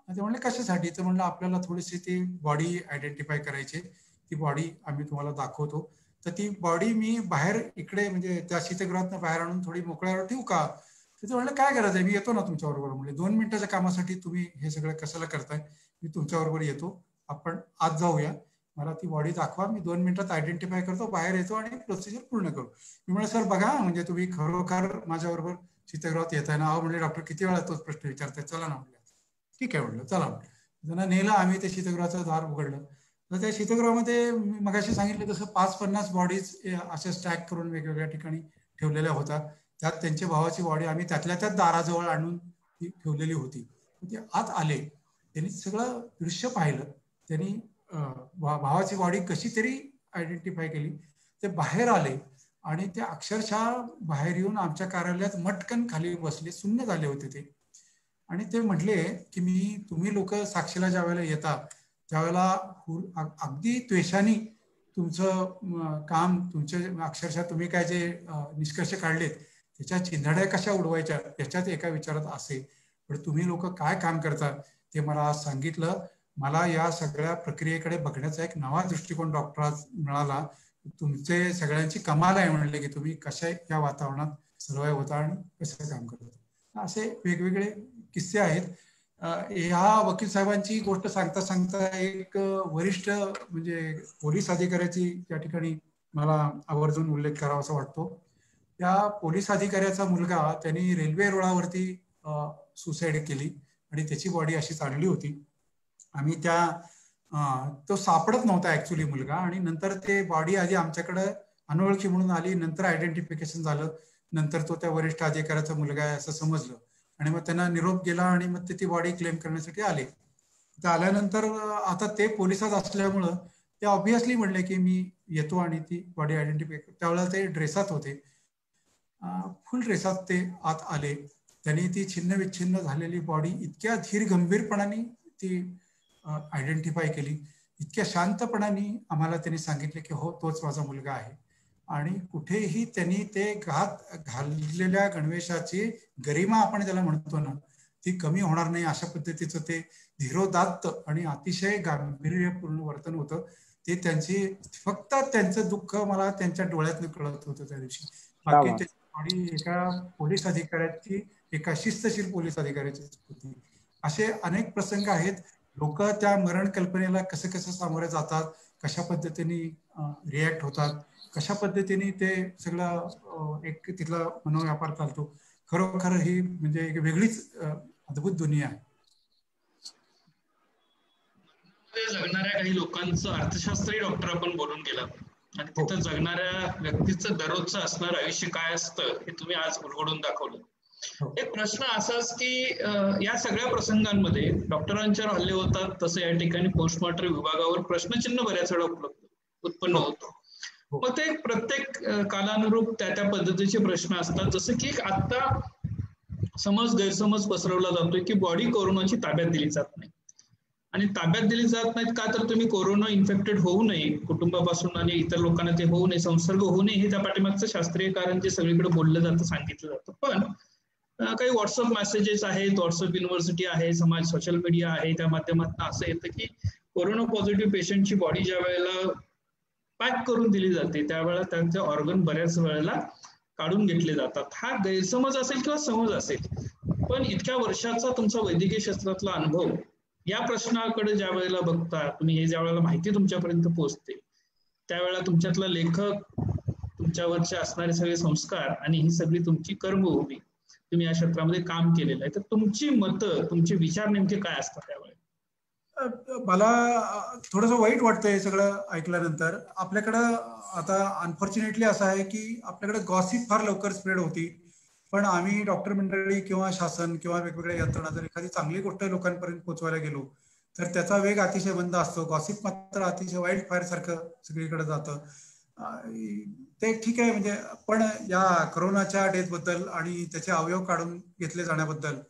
ते म्हणले कशासाठी? तर म्हणलं आपल्याला थोडीशी ती बॉडी आयडेंटिफाय करायची, ती बॉडी आम्ही तुम्हाला दाखवतो. तर ती बॉडी मी बाहेर इकडे म्हणजे त्या शीतगृहात बाहेर आणून थोडी मोकळ्यावर ठेवू का? तर ते म्हणलं काय गरज आहे, मी येतो ना तुमच्याबरोबर. म्हणजे 2 मिनिटाच्या कामासाठी तुम्ही हे सगळं कशाला करताय? मी तुमच्याबरोबर येतो, आपण आज जाऊया, मला ती बॉडी दाखवा, मी 2 मिनिटात आयडेंटिफाय करतो, बाहेर येतो आणि प्रोसिजर पूर्ण करू. मी म्हणलं सर बघा म्हणजे तुम्ही खरोखर माझ्याबरोबर शीतगृहात येत आहे ना? अहो म्हणले डॉक्टर किती वेळा तोच प्रश्न विचारताय, चला ना म्हणलं. ठीक आहे म्हणलं चला म्हणलं. त्यांना नेलं आम्ही, ते शीतगृहाचं दार उघडलं. तर त्या शीतगृहामध्ये मगाशी सांगितलं तसं 5-50 बॉडीज अशा स्टॅक करून वेगवेगळ्या ठिकाणी ठेवलेल्या होत्या. त्यात त्यांच्या भावाची बॉडी आम्ही त्यातल्या त्यात दाराजवळ आणून ती ठेवलेली होती. ते आत आले, त्यांनी सगळं दृश्य पाहिलं, त्यांनी भावाची बॉडी कशी तरी आयडेंटिफाय केली. ते बाहेर आले आणि ते अक्षरशः बाहेर येऊन आमच्या कार्यालयात मटकन खाली बसले, शून्य झाले होते ते. आणि ते म्हटले की तुम्ही लोक साक्षीला ज्या वेळेला येता त्यावेळेला अगदी त्वेषाने तुमचं काम, तुमचे अक्षरशः तुम्ही काय जे निष्कर्ष काढलेत त्याच्या चिंधड्या कशा उडवायच्या याच्यात एका विचारात असे, पण तुम्ही लोक काय काम करता ते मला आज सांगितलं. मला या सगळ्या प्रक्रियेकडे बघण्याचा एक नवा दृष्टिकोन डॉक्टर मिळाला. तुमचे सगळ्यांची कमाल आहे म्हणले की तुम्ही कशा या वातावरणात सर्वाइव्ह होता आणि कसं काम करता. असे वेगवेगळे किस्से आहेत. ह्या वकील साहेबांची गोष्ट सांगता सांगता एक वरिष्ठ म्हणजे पोलीस अधिकाऱ्याची त्या ठिकाणी मला आवर्जून उल्लेख करावा असा वाटतो. त्या पोलीस अधिकाऱ्याचा मुलगा त्यांनी रेल्वे रुळावरती सुसाईड केली आणि त्याची बॉडी अशीच आणली होती. आम्ही तो सापडत नव्हता ऍक्च्युली मुलगा, आणि नंतर ते बॉडी आधी आमच्याकडे अनोळखी म्हणून आली, नंतर आयडेंटिफिकेशन झालं, नंतर तो त्या वरिष्ठ अधिकाऱ्याचा मुलगा आहे असं समजलं आणि मग त्यांना निरोप गेला आणि मग ते ती बॉडी क्लेम करण्यासाठी आले. तर आल्यानंतर आता ते पोलिसात असल्यामुळं ते ऑब्व्हियसली म्हणले की मी येतो आणि ती बॉडी आयडेंटिफाय. त्यावेळेला ते ड्रेसात होते, फुल ड्रेसात ते आत आले. त्यांनी ती छिन्न विच्छिन्न झालेली बॉडी इतक्या धीर गंभीरपणाने ती आयडेंटिफाय केली, इतक्या शांतपणाने आम्हाला त्यांनी सांगितले की हो तोच माझा मुलगा आहे. आणि कुठेही त्यांनी ते घाललेल्या गणवेशाची गरिमा आपण ज्याला म्हणतो ना ती कमी होणार नाही अशा पद्धतीचं ते धीरोदात्त आणि अतिशय गांभीर्यपूर्ण वर्तन होतं. ते फक्त त्यांचं दुःख मला त्यांच्या डोळ्यातनं कळत होतं त्या दिवशी. बाकी त्याची बॉडी एका पोलीस अधिकाऱ्याची, एका शिस्तशीर पोलीस अधिकाऱ्याची होती. असे अनेक प्रसंग आहेत. लोक त्या मरण कल्पनेला कसं कसं सामोरे जातात, कशा पद्धतीने रिॲक्ट होतात, कशा पद्धतीने ते सगळं एक तिथला मनोव्यापार चालतो. खरोखर ही म्हणजे एक वेगळीच अद्भुत दुनिया आहे. जगणाऱ्या काही लोकांचं अर्थशास्त्री डॉक्टर आपण बोलून गेला आणि तिथं जगणाऱ्या व्यक्तीचं दररोजचं असणारं आयुष्य काय असतं हे तुम्ही आज उलगडून दाखवलं. एक प्रश्न असाच की या सगळ्या प्रसंगांमध्ये डॉक्टरांच्यावर हल्ले होतात, तसं या ठिकाणी पोस्टमॉर्टम विभागावर प्रश्नचिन्ह बऱ्याच वेळा उत्पन्न होतं. मग ते प्रत्येक कालानुरूप त्या पद्धतीचे प्रश्न असतात. जसं की आता गैरसमज पसरवला जातोय की बॉडी कोरोनाची ताब्यात दिली जात नाही, आणि ताब्यात दिली जात नाहीत का तर तुम्ही कोरोना इन्फेक्टेड होऊ नये, कुटुंबापासून आणि इतर लोकांना ते होऊ नये, संसर्ग होऊ नये, हे त्या पाठीमागचं शास्त्रीय कारण जे सगळीकडे बोललं जातं, सांगितलं जातं. पण काही व्हॉट्सअप मेसेजेस आहेत, व्हॉट्सअप युनिव्हर्सिटी आहे, समाज सोशल मीडिया आहे, त्या माध्यमातून असं येतं की कोरोना पॉझिटिव्ह पेशंटची बॉडी ज्या वेळेला पॅक करून दिली जाते त्यावेळेला त्यांचे ऑर्गन बऱ्याच वेळेला काढून घेतले जातात. हा गैरसमज असेल किंवा समज असेल, पण इतक्या वर्षाचा तुमचा वैद्यकीय शास्त्रातला अनुभव या प्रश्नाकडे ज्या वेळेला बघता तुम्ही, हे ज्या वेळेला माहिती तुमच्यापर्यंत पोहोचते त्यावेळेला तुमच्यातला लेखक, तुमच्यावरचे असणारे सगळे संस्कार आणि ही सगळी तुमची कर्मभूमी, तुम्ही या क्षेत्रामध्ये काम केलेलं आहे, तर तुमची मतं, तुमचे विचार नेमके काय असतात त्यावेळेला? मला थोडंसं वाईट वाटतं हे सगळं ऐकल्यानंतर. आपल्याकडं आता अनफॉर्च्युनेटली असं आहे की आपल्याकडे गॉसिप फार लवकर स्प्रेड होती, पण आम्ही डॉक्टर मंडळी किंवा शासन किंवा वेगवेगळ्या यंत्रणा जर एखादी चांगली गोष्ट लोकांपर्यंत पोहोचवायला गेलो तर त्याचा वेग अतिशय मंद असतो. गॉसिप मात्र अतिशय वाईल्ड फायर सारखं सगळीकडे जातं. ते ठीक आहे म्हणजे, पण या कोरोनाच्या डेथ बद्दल आणि त्याचे अवयव काढून घेतले जाण्याबद्दल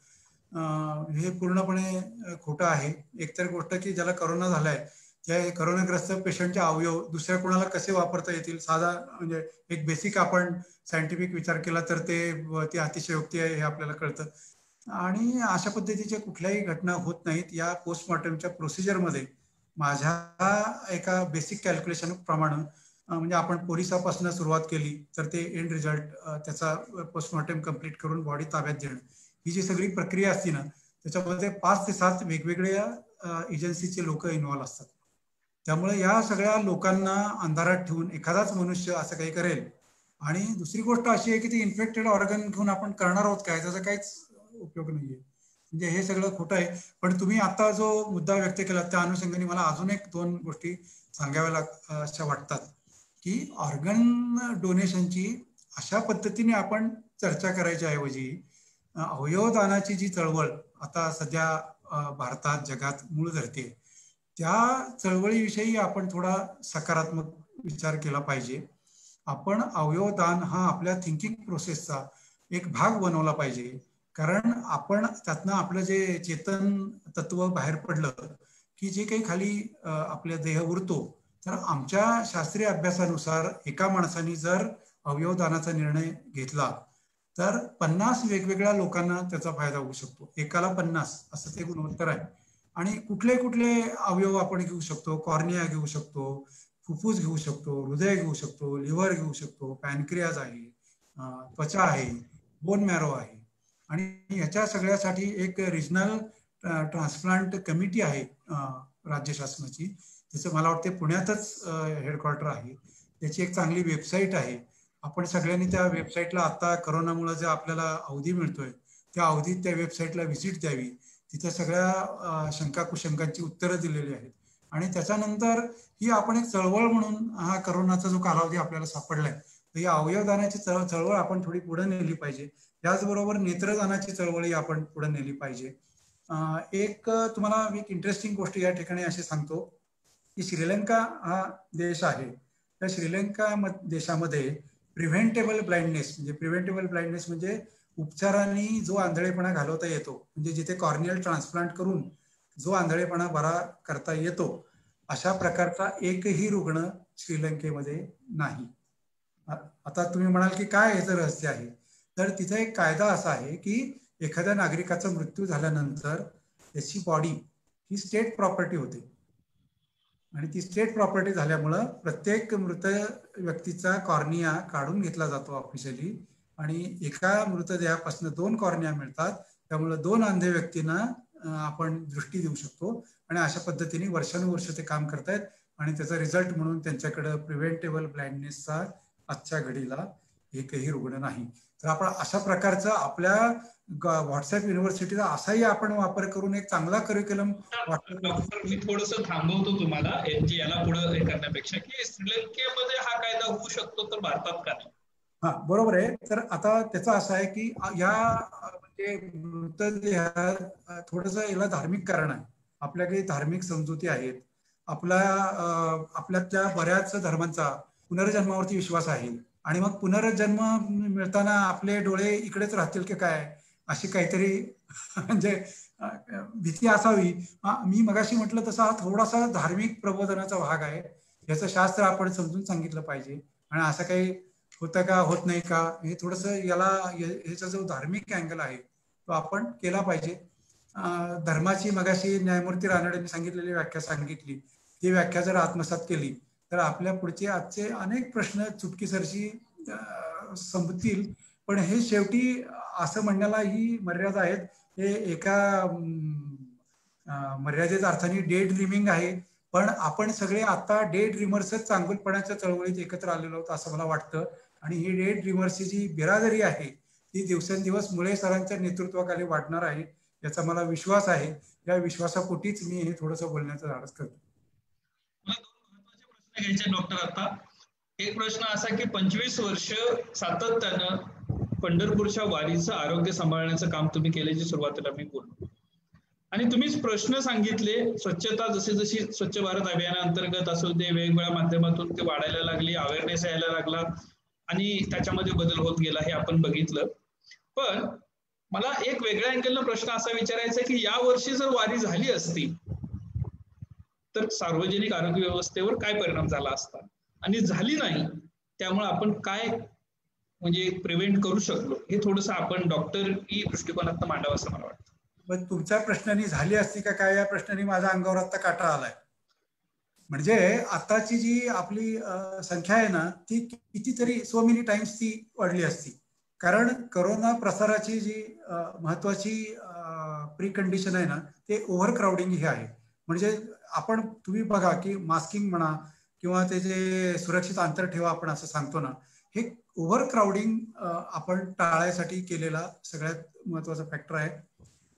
हे पूर्णपणे खोटं आहे. एकतर गोष्ट की ज्याला कोरोना झालाय त्या कोरोनाग्रस्त पेशंटचे अवयव दुसऱ्या कोणाला कसे वापरता येतील, साधा म्हणजे एक बेसिक आपण सायंटिफिक विचार केला तर ते अतिशयोक्ती आहे हे आपल्याला कळतं. आणि अशा पद्धतीच्या कुठल्याही घटना होत नाहीत. या पोस्टमॉर्टमच्या प्रोसिजरमध्ये माझ्या एका बेसिक कॅल्क्युलेशन प्रमाणे म्हणजे आपण पोलिसापासून सुरुवात केली तर ते एंड रिझल्ट त्याचा पोस्टमॉर्टम कम्प्लीट करून बॉडी ताब्यात देणं, ही जी सगळी प्रक्रिया असते ना त्याच्यामध्ये 5 ते 7 वेगवेगळ्या एजन्सीचे लोक इन्व्हॉल्व असतात. त्यामुळे या सगळ्या लोकांना अंधारात ठेवून एखादाच मनुष्य असं काही करेल. आणि दुसरी गोष्ट अशी आहे की ती इन्फेक्टेड ऑर्गन घेऊन आपण करणार आहोत काय, त्याचा काहीच उपयोग नाहीये. म्हणजे हे सगळं खोटं आहे. पण तुम्ही आता जो मुद्दा व्यक्त केला त्या अनुषंगाने मला अजून 1-2 गोष्टी सांगाव्या अशा वाटतात की ऑर्गन डोनेशनची अशा पद्धतीने आपण चर्चा करायच्या ऐवजी अवयवदानाची जी चळवळ आता सध्या भारतात जगात मूळ धरते त्या चळवळीविषयी आपण थोडा सकारात्मक विचार केला पाहिजे. आपण अवयवदान हा आपल्या थिंकिंग प्रोसेसचा एक भाग बनवला पाहिजे. कारण आपण त्यातनं आपलं जे चेतन तत्व बाहेर पडलं की जे काही खाली आपल्या देह उरतो, तर आमच्या शास्त्रीय अभ्यासानुसार एका माणसाने जर अवयवदानाचा निर्णय घेतला तर 50 वेगवेगळ्या लोकांना त्याचा फायदा होऊ शकतो. एकाला 50 असं ते गुणोत्तर आहे. आणि कुठले कुठले अवयव आपण घेऊ शकतो, कॉर्निया घेऊ शकतो, फुफ्फुस घेऊ शकतो, हृदय घेऊ शकतो, लिव्हर घेऊ शकतो, पॅनक्रियाज आहे, त्वचा आहे, बोन मॅरो आहे. आणि ह्याच्या सगळ्यासाठी एक रिजनल ट्रान्सप्लांट कमिटी आहे राज्य शासनाची, त्याचं मला वाटते पुण्यातच हेडक्वार्टर आहे. त्याची एक चांगली वेबसाईट आहे. आपण सगळ्यांनी त्या वेबसाईटला, आता करोनामुळे जे आपल्याला अवधी मिळतोय त्या अवधीत त्या वेबसाईटला व्हिजिट द्यावी. तिथे सगळ्या शंका कुशंकांची उत्तरं दिलेली आहेत. आणि त्याच्यानंतर ही आपण एक चळवळ म्हणून, हा करोनाचा जो कालावधी आपल्याला सापडलाय, तर या अवयवदानाची चळवळ आपण थोडी पुढे नेली पाहिजे. त्याचबरोबर नेत्रदानाची चळवळी आपण पुढे नेली पाहिजे. एक तुम्हाला एक इंटरेस्टिंग गोष्ट या ठिकाणी अशी सांगतो की श्रीलंका हा देश आहे, त्या श्रीलंका देशामध्ये प्रिव्हेंटेबल ब्लाइंडनेस म्हणजे उपचारांनी जो आंधळेपणा घालवता येतो, म्हणजे जिथे कॉर्नियल ट्रान्सप्लांट करून जो आंधळेपणा बरा करता येतो, अशा प्रकारचा एकही रुग्ण श्रीलंकेमध्ये नाही. आता तुम्ही म्हणाल की काय याचं रहस्य आहे, तर तिथे एक कायदा असा आहे की एखाद्या नागरिकाचा मृत्यू झाल्यानंतर त्याची बॉडी ही स्टेट प्रॉपर्टी होते, आणि ती स्टेट प्रॉपर्टी झाल्यामुळं प्रत्येक मृत व्यक्तीचा कॉर्निया काढून घेतला जातो ऑफिशियली, आणि एका मृतदेहापासून 2 कॉर्निया मिळतात. त्यामुळे 2 अंधे व्यक्तींना आपण दृष्टी देऊ शकतो, आणि अशा पद्धतीने वर्षानुवर्ष ते काम करतायत. आणि त्याचा रिझल्ट म्हणून त्यांच्याकडे प्रिव्हेंटेबल ब्लाइंडनेसचा आजच्या घडीला एकही रुग्ण नाही. तर आपण अशा प्रकारचा आपल्या व्हॉट्सअप युनिव्हर्सिटीचा असाही आपण वापर करून एक चांगला करिक्युलम. मी थोडस थांबवतो तुम्हाला याला पुढे करण्यापेक्षा, की श्रीलंकेमध्ये हा कायदा होऊ शकतो तर भारतात का नाही? हा, बरोबर आहे. तर आता त्याचं असं आहे की या म्हणजे मृतदेहात थोडस याला धार्मिक कारण आहे. आपल्याकडे धार्मिक समजुती आहेत, आपल्यातल्या बऱ्याच धर्मांचा पुनर्जन्मावरती विश्वास आहे, आणि मग पुनर्जन्म मिळताना आपले डोळे इकडेच राहतील की काय, अशी काहीतरी म्हणजे भीती असावी. मी मगाशी म्हटलं तसा हा थोडासा धार्मिक प्रबोधनाचा भाग आहे. याचं शास्त्र आपण समजून सांगितलं पाहिजे, आणि असं काही होतं का होत नाही का हे थोडस याचा जो धार्मिक अँगल आहे तो आपण केला पाहिजे. धर्माची मगाशी न्यायमूर्ती रानडेंनी सांगितलेली व्याख्या सांगितली, ती व्याख्या जर आत्मसात केली तर आपल्या पुढचे आजचे अनेक प्रश्न चुटकीसरशी संपतील. पण हे शेवटी असं म्हणण्याला ही मर्यादा आहेत. हे एका मर्यादेच्या अर्थाने डे ड्रीमिंग आहे, पण आपण सगळे आता डे ड्रीमर्सच चांगुलपणाच्या चळवळीत एकत्र आलेलो आहोत असं मला वाटतं. आणि ही डे ड्रीमर्सची जी बिरादरी आहे ती दिवसेंदिवस मुळे सरांच्या नेतृत्वाखाली वाढणार आहे, याचा मला विश्वास आहे. या विश्वासापोटीच मी हे थोडंसं बोलण्याचं धाडस करतो. मला 2 महत्त्वाचे प्रश्न घ्यायचे डॉक्टर. आता एक प्रश्न असा की 25 वर्ष सातत्यानं पंढरपूरच्या वारीचं आरोग्य सांभाळण्याचं काम तुम्ही केल्याची सुरुवातीला मी बोललो, आणि तुम्हीच प्रश्न सांगितले. स्वच्छता जशी जशी स्वच्छ भारत अभियानाअंतर्गत असो ते वेगवेगळ्या माध्यमातून ते वाढायला लागली, अवेअरनेस यायला लागला, आणि त्याच्यामध्ये बदल होत गेला हे आपण बघितलं. पण मला एक वेगळ्या अँगलनं प्रश्न असा विचारायचा की या वर्षी जर वारी झाली असती तर सार्वजनिक आरोग्य व्यवस्थेवर काय परिणाम झाला असता, आणि झाली नाही त्यामुळे आपण काय म्हणजे प्रिव्हेंट करू शकलो, हे थोडंसं आपण डॉक्टरी दृष्टिकोनात मांडावं असं मला वाटतं. पण तुमच्या प्रश्नाने झाली असती का काय, या प्रश्नाने माझ्या अंगावर आता काटा आलाय. म्हणजे आताची जी आपली संख्या आहे ना ती कितीतरी सो मेनी टाइम्स ती वाढली असती. कारण करोना प्रसाराची जी महत्वाची प्री कंडिशन आहे ना ते ओव्हर क्राउडिंग हे आहे. म्हणजे तुम्ही बघा की मास्किंग म्हणा किंवा ते जे सुरक्षित अंतर ठेवा आपण असं सांगतो ना, हे ओव्हर क्राउडिंग आपण टाळायसाठी केलेला सगळ्यात महत्वाचा फॅक्टर आहे.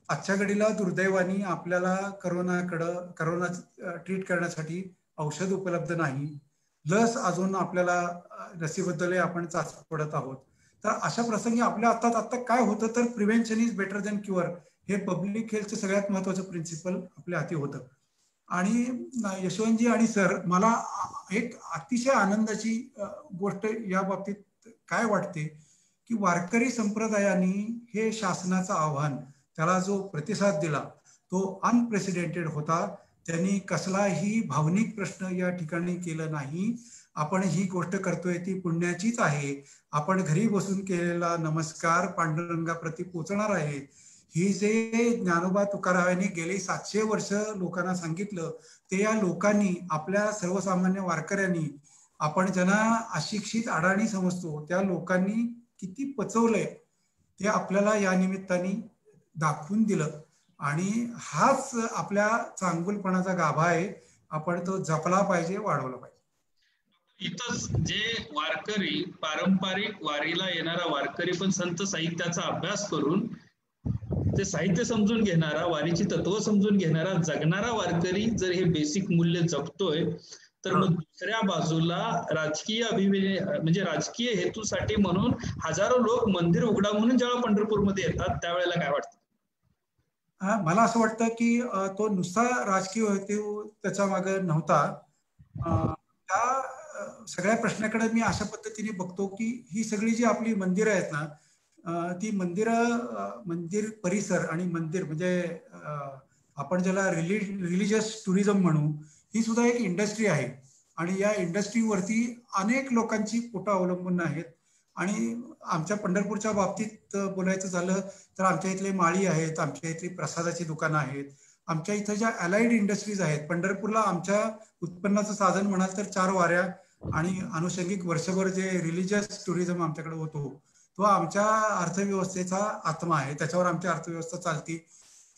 आजच्या घडीला दुर्दैवाने आपल्याला करोना ट्रीट करण्यासाठी औषध उपलब्ध नाही, लस अजून आपल्याला लसीबद्दल आपण चाच पडत आहोत. तर अशा प्रसंगी आपल्या आता काय होतं तर prevention is better than cure हे पब्लिक हेल्थचं सगळ्यात महत्वाचं प्रिन्सिपल आपल्या हाती होतं. आणि यशवंतजी आणि सर, मला एक अतिशय आनंदाची गोष्ट या बाबतीत काय वाटते की वारकरी संप्रदायाने हे शासनाचं आव्हान, त्याला जो प्रतिसाद दिला तो अनप्रेसिडेंटेड होता. त्यांनी कसलाही भावनिक प्रश्न या ठिकाणी केलं नाही. आपण ही गोष्ट करतोय ती पुण्याचीच आहे. आपण घरी बसून केलेला नमस्कार पांडुरंगाप्रती पोचणार आहे. ही जे ज्ञानोबा तुकाराम यांनी गेली 700 वर्ष लोकांना सांगितलं ते या लोकांनी, आपल्या सर्वसामान्य वारकऱ्यांनी, आपण ज्यांना अशिक्षित अडाणी समजतो त्या लोकांनी किती पचवलंय ते आपल्याला या निमित्ताने दाखवून दिलं. आणि हाच आपल्या चांगुलपणाचा गाभा आहे. आपण तो जपला पाहिजे, वाढवला पाहिजे. इथंच जे वारकरी, पारंपरिक वारीला येणारा वारकरी पण संत साहित्याचा अभ्यास करून ते साहित्य समजून घेणारा, वारीची तत्व समजून घेणारा, जगणारा वारकरी जर हे बेसिक मूल्य जपतोय, तर मग दुसऱ्या बाजूला राजकीय म्हणजे राजकीय हेतूसाठी म्हणून हजारो लोक मंदिर उघडा म्हणून जेव्हा पंढरपूरमध्ये येतात त्यावेळेला काय वाटतं? मला असं वाटतं की तो नुसता राजकीय हेतू त्याच्या मागे नव्हता. त्या सगळ्या प्रश्नाकडे मी अशा पद्धतीने बघतो की ही सगळी जी आपली मंदिरं आहेत ना, ती मंदिर परिसर आणि मंदिर म्हणजे आपण ज्याला रिलिजियस टुरिझम म्हणू, ही सुद्धा एक इंडस्ट्री आहे. आणि या इंडस्ट्रीवरती अनेक लोकांची पोटं अवलंबून आहेत. आणि आमच्या पंढरपूरच्या बाबतीत बोलायचं झालं तर आमच्या इथले माळी आहेत, आमच्या इथली प्रसादाची दुकानं आहेत, आमच्या इथं ज्या अलाइड इंडस्ट्रीज आहेत. पंढरपूरला आमच्या उत्पन्नाचं साधन म्हणाल तर 4 वाऱ्या आणि अनुषंगिक वर्षभर जे रिलिजियस टुरिझम आमच्याकडे होतो, तो आमच्या अर्थव्यवस्थेचा आत्मा आहे. त्याच्यावर आमची अर्थव्यवस्था चालती.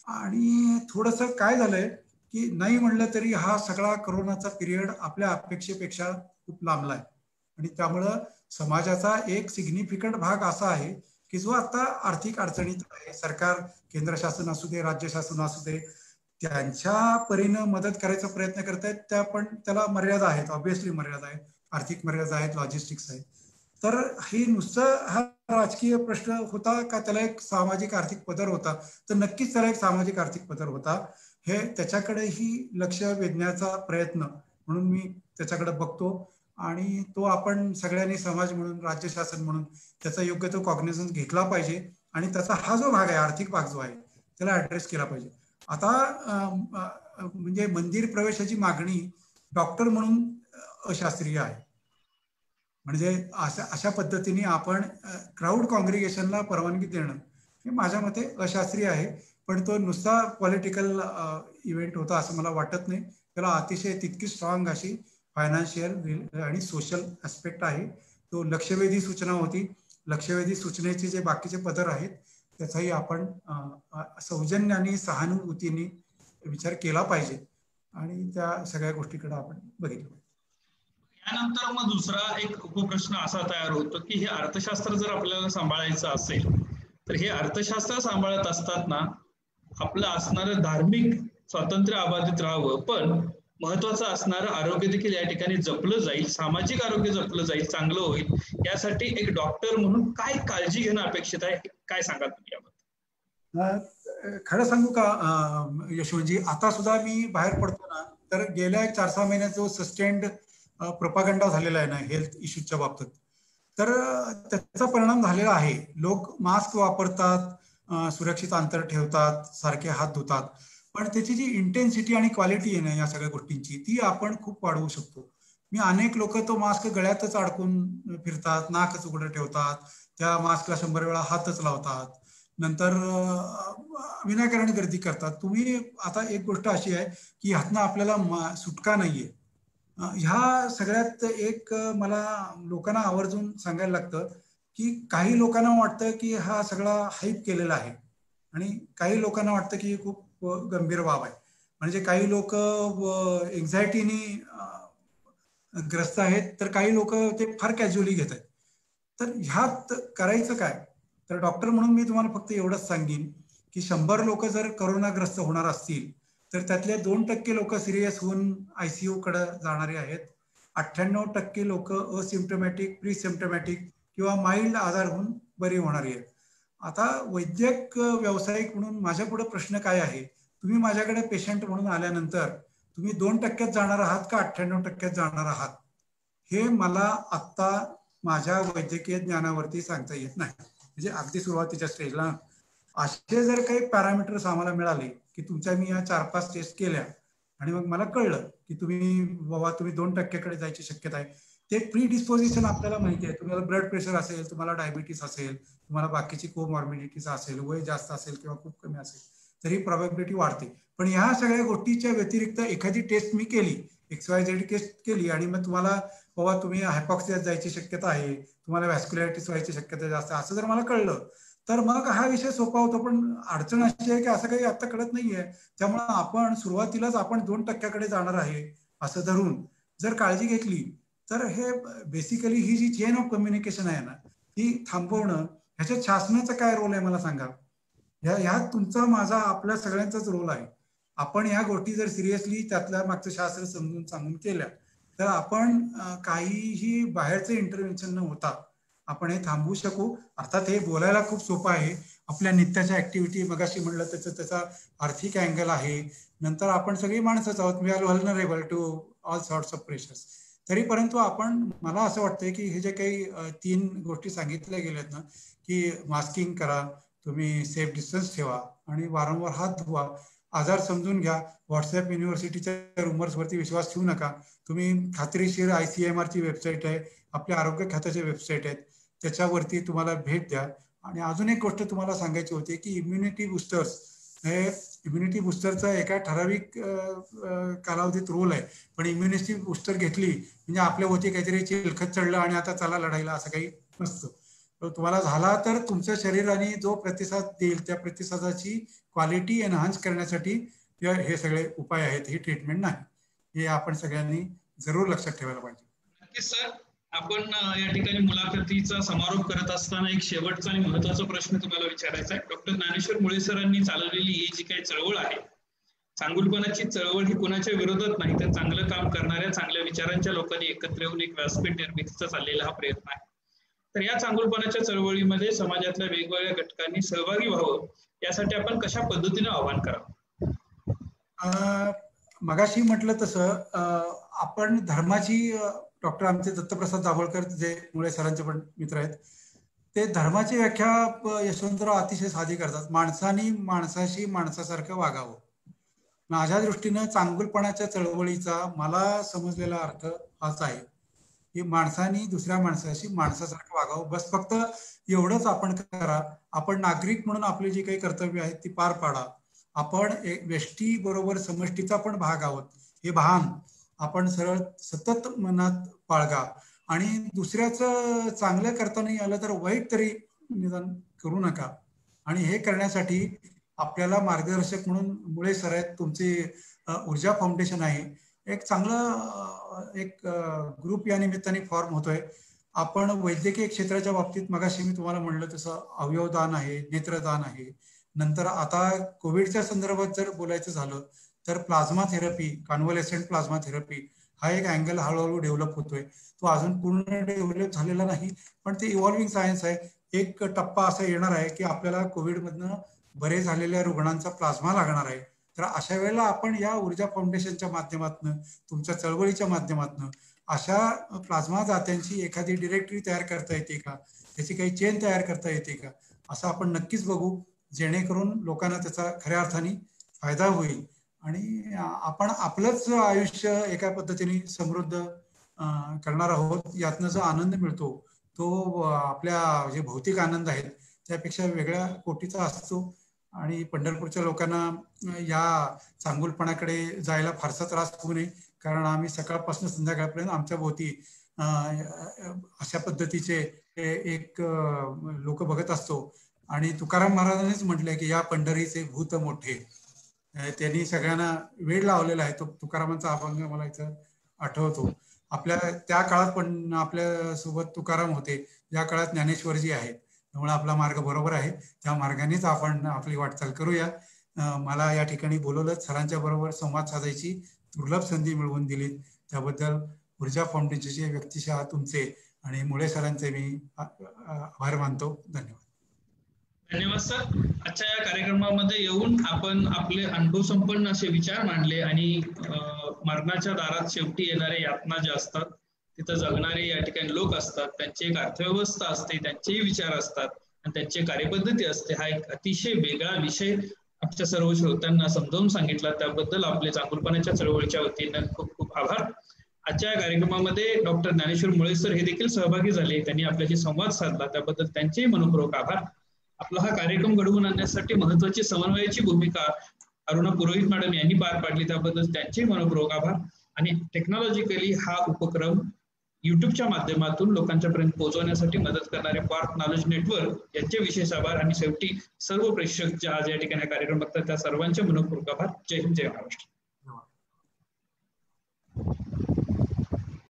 आणि थोडंसं काय झालंय की नाही म्हणलं तरी हा सगळा कोरोनाचा पिरियड आपल्या अपेक्षेपेक्षा खूप लांबलाय. आणि त्यामुळं समाजाचा एक सिग्निफिकंट भाग असा आहे की जो आता आर्थिक अडचणीत आहे. सरकार, केंद्र शासन असू दे, राज्य शासन असू दे, त्यांच्या परीनं मदत करायचा प्रयत्न करतायत. त्या पण त्याला मर्यादा आहेत, ऑब्व्हियसली मर्यादा आहेत, आर्थिक मर्यादा आहेत, लॉजिस्टिक्स आहेत. तर हे नुसतं हा राजकीय प्रश्न होता का त्याला एक सामाजिक आर्थिक पदर होता? तर नक्कीच त्याला एक सामाजिक आर्थिक पदर होता. हे त्याच्याकडेही लक्ष वेधण्याचा प्रयत्न म्हणून मी त्याच्याकडे बघतो. आणि तो आपण सगळ्यांनी समाज म्हणून, राज्य शासन म्हणून त्याचा योग्य तो कॉग्निझन्स घेतला पाहिजे. आणि त्याचा हा जो भाग आहे, आर्थिक भाग जो आहे, त्याला ऍड्रेस केला पाहिजे. आता म्हणजे मंदिर प्रवेशाची मागणी डॉक्टर म्हणून अशास्त्रीय आहे. म्हणजे अशा पद्धतीने आपण क्राऊड कॉंग्रिगेशनला परवानगी देणं हे माझ्या मते अशास्त्रीय आहे. पण तो नुसता पॉलिटिकल इव्हेंट होता असं मला वाटत नाही. त्याला अतिशय तितकी स्ट्रॉंग अशी फायनान्शियल आणि सोशल ऍस्पेक्ट आहे. तो लक्षवेधी सूचना होती. लक्षवेधी सूचनेचे जे बाकीचे पदर आहेत त्याचाही आपण सौजन्य आणि सहानुभूतीने विचार केला पाहिजे. आणि त्या सगळ्या गोष्टीकडे आपण बघितलं पाहिजे. यानंतर मग दुसरा एक उपप्रश्न असा तयार होतो की हे अर्थशास्त्र जर आपल्याला सांभाळायचं असेल तर हे अर्थशास्त्र सांभाळत असताना आपलं असणारं धार्मिक स्वातंत्र्य अबाधित राहावं, पण महत्वाचं असणारं आरोग्य देखील या ठिकाणी जपलं जाईल, सामाजिक आरोग्य जपलं जाईल, चांगलं होईल. यासाठी एक डॉक्टर म्हणून काय काळजी घेणं अपेक्षित आहे, काय सांगाल तुम्ही याबद्दल? खरं सांगू का यशवंतजी, आता सुद्धा मी बाहेर पडतो ना, तर गेल्या 4-6 महिन्यात जो सस्टेंड प्रोपागंडा झालेला आहे ना हेल्थ इश्यूच्या बाबतीत, तर त्याचा परिणाम झालेला आहे. लोक मास्क वापरतात, सुरक्षित अंतर ठेवतात, सारखे हात धुतात, पण त्याची जी इंटेन्सिटी आणि क्वालिटी आहे ना या सगळ्या गोष्टींची, ती आपण खूप वाढवू शकतो. मी अनेक लोक तो मास्क गळ्यातच अडकून फिरतात, नाकच उघडं ठेवतात, त्या मास्कला 100 वेळा हातच लावतात, नंतर विनाकारण गर्दी करतात. तुम्ही आता एक गोष्ट अशी आहे की ह्यातनं आपल्याला सुटका नाहीये. ह्या सगळ्यात एक मला लोकांना आवर्जून सांगायला लागतं की काही लोकांना वाटतं की हा सगळा हाईप केलेला आहे आणि काही लोकांना वाटतं की खूप गंभीर बाब आहे. म्हणजे काही लोक एन्झायटीनी ग्रस्त आहेत, तर काही लोक ते फार कॅज्युअली घेत आहेत. तर ह्यात करायचं काय? तर डॉक्टर म्हणून मी तुम्हाला फक्त एवढंच सांगेन की 100 लोक जर करोनाग्रस्त होणार असतील तर त्यातले 2% लोक सिरियस होऊन आयसीयू कडे जाणारे आहेत. 98% लोक असिम्प्टोमॅटिक, प्रीसिम्प्टोमॅटिक किंवा माइल्ड आजार होऊन बरी होणारी आहेत. आता वैद्यक व्यावसायिक म्हणून माझ्या पुढे प्रश्न काय आहे? तुम्ही माझ्याकडे पेशंट म्हणून आल्यानंतर तुम्ही 2% जाणार आहात का 98% जाणार आहात, हे मला आत्ता माझ्या वैद्यकीय ज्ञानावरती सांगता येत नाही. म्हणजे अगदी सुरुवातीच्या स्टेजला असे जर काही पॅरामीटर्स आम्हाला मिळाले की तुमच्या मी या 4-5 टेस्ट केल्या आणि मग मला कळलं की तुम्ही 2% कडे जायची शक्यता आहे, ते प्री डिस्पोजिशन आपल्याला माहिती आहे. तुम्हाला ब्लड प्रेशर असेल, तुम्हाला डायबिटीस असेल, तुम्हाला बाकीची कोमॉर्बिडिटीज असेल, वय जास्त असेल किंवा खूप कमी असेल, तरी प्रोबॅबिलिटी वाढते. पण ह्या सगळ्या गोष्टीच्या व्यतिरिक्त एखादी टेस्ट मी केली, XYZ टेस्ट केली आणि मग तुम्हाला बाबा तुम्ही हायपॉक्सियात जायची शक्यता आहे, तुम्हाला व्हॅस्क्युलायटिस व्हायची शक्यता जास्त, असं जर मला कळलं तर मग हा विषय सोपा होतो. पण अडचण अशी आहे की असं काही आता कळत नाहीये. त्यामुळे आपण सुरुवातीलाच आपण 2% जाणार आहे असं धरून जर काळजी घेतली तर हे बेसिकली ही जी चेन ऑफ कम्युनिकेशन आहे ना ती थांबवणं, ह्याच्यात शासनाचा काय रोल आहे मला सांगा. ह्यात तुमचा माझा आपल्या सगळ्यांचाच रोल आहे. आपण ह्या गोष्टी जर सिरियसली त्यातल्या मागचं शास्त्र समजून सांगून केल्या तर आपण काहीही बाहेरचं इंटरव्हेन्शन न होता आपण हे थांबवू शकू. अर्थात हे बोलायला खूप सोपं आहे. आपल्या नित्याच्या ऍक्टिव्हिटी मगाशी म्हणलं त्याचा आर्थिक अँगल आहे. नंतर आपण सगळी माणसंच आहोत. We are vulnerable to all sorts of pressures. तरी परंतु आपण मला असं वाटतंय की हे जे काही 3 गोष्टी सांगितल्या गेल्यात ना की मास्किंग करा, तुम्ही सेफ डिस्टन्स ठेवा आणि वारंवार हात धुवा, आजार समजून घ्या. व्हॉट्सअप युनिव्हर्सिटीच्या रुमर्स वरती विश्वास ठेवू नका. तुम्ही खात्रीशीर ICMR ची वेबसाईट आहे, आपल्या आरोग्य खात्याचे वेबसाईट आहेत, त्याच्यावरती तुम्हाला भेट द्या. आणि अजून एक गोष्ट तुम्हाला सांगायची होती की इम्युनिटी बुस्टर्स हे इम्युनिटी बुस्टरचा एका ठराविक कालावधीत रोल आहे. पण इम्युनिटी बुस्टर घेतली म्हणजे आपल्या होती काहीतरी चिलखत चढलं आणि आता चला लढायला असं काही नसतं. तुम्हाला झाला तर तुमच्या शरीराने जो प्रतिसाद देईल त्या प्रतिसादाची क्वालिटी एनहान्स करण्यासाठी हे सगळे उपाय आहेत. ही ट्रीटमेंट नाही. हे आपण सगळ्यांनी जरूर लक्षात ठेवायला पाहिजे. नक्कीच सर. आपण या ठिकाणी मुलाखतीचा समारोप करत असताना एक शेवटचा आणि महत्वाचा प्रश्न तुम्हाला विचारायचा आहे. डॉक्टर ज्ञानेश्वर मुळे सरांनी चालवलेली ही जी काही चळवळ आहे, चांगुलपणाची चळवळ ही कुणाच्या विरोधात नाही तर चांगलं काम करणाऱ्या चांगल्या विचारांच्या लोकांनी एकत्र येऊन एक व्यासपीठ निर्मितीचा चाललेला हा प्रयत्न आहे. तर या चांगुलपणाच्या चळवळीमध्ये समाजातल्या वेगवेगळ्या घटकांनी सहभागी व्हावं यासाठी आपण कशा पद्धतीने आवाहन करावं? मगाशी म्हटलं तसं आपण धर्माची, डॉक्टर आमचे दत्तप्रसाद दाभोळकर जे मुळे सरांचे पण मित्र आहेत, ते धर्माची व्याख्या यशवंतराव अतिशय साधी करतात. माणसानी माणसाशी माणसासारखं वागावं. माझ्या दृष्टीनं चांगुलपणाच्या चळवळीचा मला समजलेला अर्थ हाच आहे की माणसानी दुसऱ्या माणसाशी माणसासारखं वागावं. बस फक्त एवढंच आपण करा. आपण नागरिक म्हणून आपली जी काही कर्तव्य आहेत ती पार पाडा. आपण एक व्यष्टी बरोबर समष्टीचा पण भाग आहोत हे भान आपण सरळ सतत मनात बाळगा. आणि दुसऱ्याचं चांगलं करता नाही आलं तर वाईट तरी निदान करू नका. आणि हे करण्यासाठी आपल्याला मार्गदर्शक म्हणून मुळे सर आहेत. तुमचे ऊर्जा फाउंडेशन आहे, एक चांगलं एक ग्रुप या निमित्ताने फॉर्म होतोय. आपण वैद्यकीय क्षेत्राच्या बाबतीत मगाशी मी तुम्हाला म्हणलं तसं अवयवदान आहे, नेत्रदान आहे. नंतर आता कोविडच्या संदर्भात जर बोलायचं झालं तर प्लाझ्मा थेरपी, कॉन्व्हलेसेंट प्लाझ्मा थेरपी हा एक अँगल हळूहळू डेव्हलप होतोय. तो अजून पूर्ण डेव्हलप झालेला नाही पण ते इव्हॉल्विंग सायन्स आहे. एक टप्पा असा येणार आहे की आपल्याला कोविडमधनं बरे झालेल्या रुग्णांचा प्लाझ्मा लागणार आहे. तर अशा वेळेला आपण या ऊर्जा फाउंडेशनच्या माध्यमातून, तुमच्या चळवळीच्या माध्यमातून अशा प्लाझ्मा दात्यांची एखादी डिरेक्टरी तयार करता येते का, त्याची काही चेन तयार करता येते का, असं आपण नक्कीच बघू, जेणेकरून लोकांना त्याचा खऱ्या अर्थाने फायदा होईल आणि आपण आपलंच आयुष्य एका पद्धतीने समृद्ध करणार आहोत. यातनं जो आनंद मिळतो तो आपल्या जे भौतिक आनंद आहेत त्यापेक्षा वेगळ्या कोटीचा असतो. आणि पंढरपूरच्या लोकांना या चांगुलपणाकडे जायला फारसा त्रास होऊ नये, कारण आम्ही सकाळपासून संध्याकाळपर्यंत आमच्या भोवती अशा पद्धतीचे एक लोक बघत असतो. आणि तुकाराम महाराजांनीच म्हटलंय की या पंढरीचे भूत मोठे. त्यांनी सगळ्यांना वेळ लावलेला आहे. तो तुकारामांचा अभंग मला इथं आठवतो. आपल्या त्या काळात पण आपल्या सोबत तुकाराम होते, या काळात ज्ञानेश्वरजी आहेत. त्यामुळे आपला मार्ग बरोबर आहे, त्या मार्गानेच आपण आपली वाटचाल करूया. मला या ठिकाणी बोलवलं, सरांच्या बरोबर संवाद साधायची दुर्लभ संधी मिळवून दिली, त्याबद्दल ऊर्जा फाउंडेशनचे व्यक्तिशः तुमचे आणि मुळे सरांचे मी आभार मानतो. धन्यवाद. धन्यवाद सर. आजच्या या कार्यक्रमामध्ये येऊन आपण आपले अनुभव संपन्न असे विचार मांडले आणि मरणाच्या दारात शेवटी येणारे यातना ज्या असतात, तिथं जगणारे या ठिकाणी लोक असतात, त्यांची एक अर्थव्यवस्था असते, त्यांचेही विचार असतात आणि त्यांची कार्यपद्धती असते. हा एक अतिशय वेगळा विषय आमच्या सर्व श्रोत्यांना समजावून सांगितला, त्याबद्दल आपले चांगुलपणाच्या चळवळीच्या वतीनं खूप खूप आभार. आजच्या या कार्यक्रमामध्ये डॉक्टर ज्ञानेश्वर मुळे सर हे देखील सहभागी झाले, त्यांनी आपल्याशी संवाद साधला, त्याबद्दल त्यांचेही मनपूर्वक आभार. आपला हा कार्यक्रम घडवून आणण्यासाठी महत्वाची समन्वयाची भूमिका अरुणा पुरोहित मॅडम यांनी पार पाडली, त्याबद्दल त्यांचे मनपूर्वक आभार. आणि टेक्नॉलॉजिकली हा उपक्रम युट्यूबच्या माध्यमातून लोकांच्या पर्यंत पोहोचवण्यासाठी मदत करणारे पार्थ नॉलेज नेटवर्क यांचे विशेष आभार. आणि शेवटी सर्व प्रेक्षक जे आज या ठिकाणी कार्यक्रम बघतात त्या सर्वांचे मनपूर्वक आभार. जय हिंद, जय महाराष्ट्र.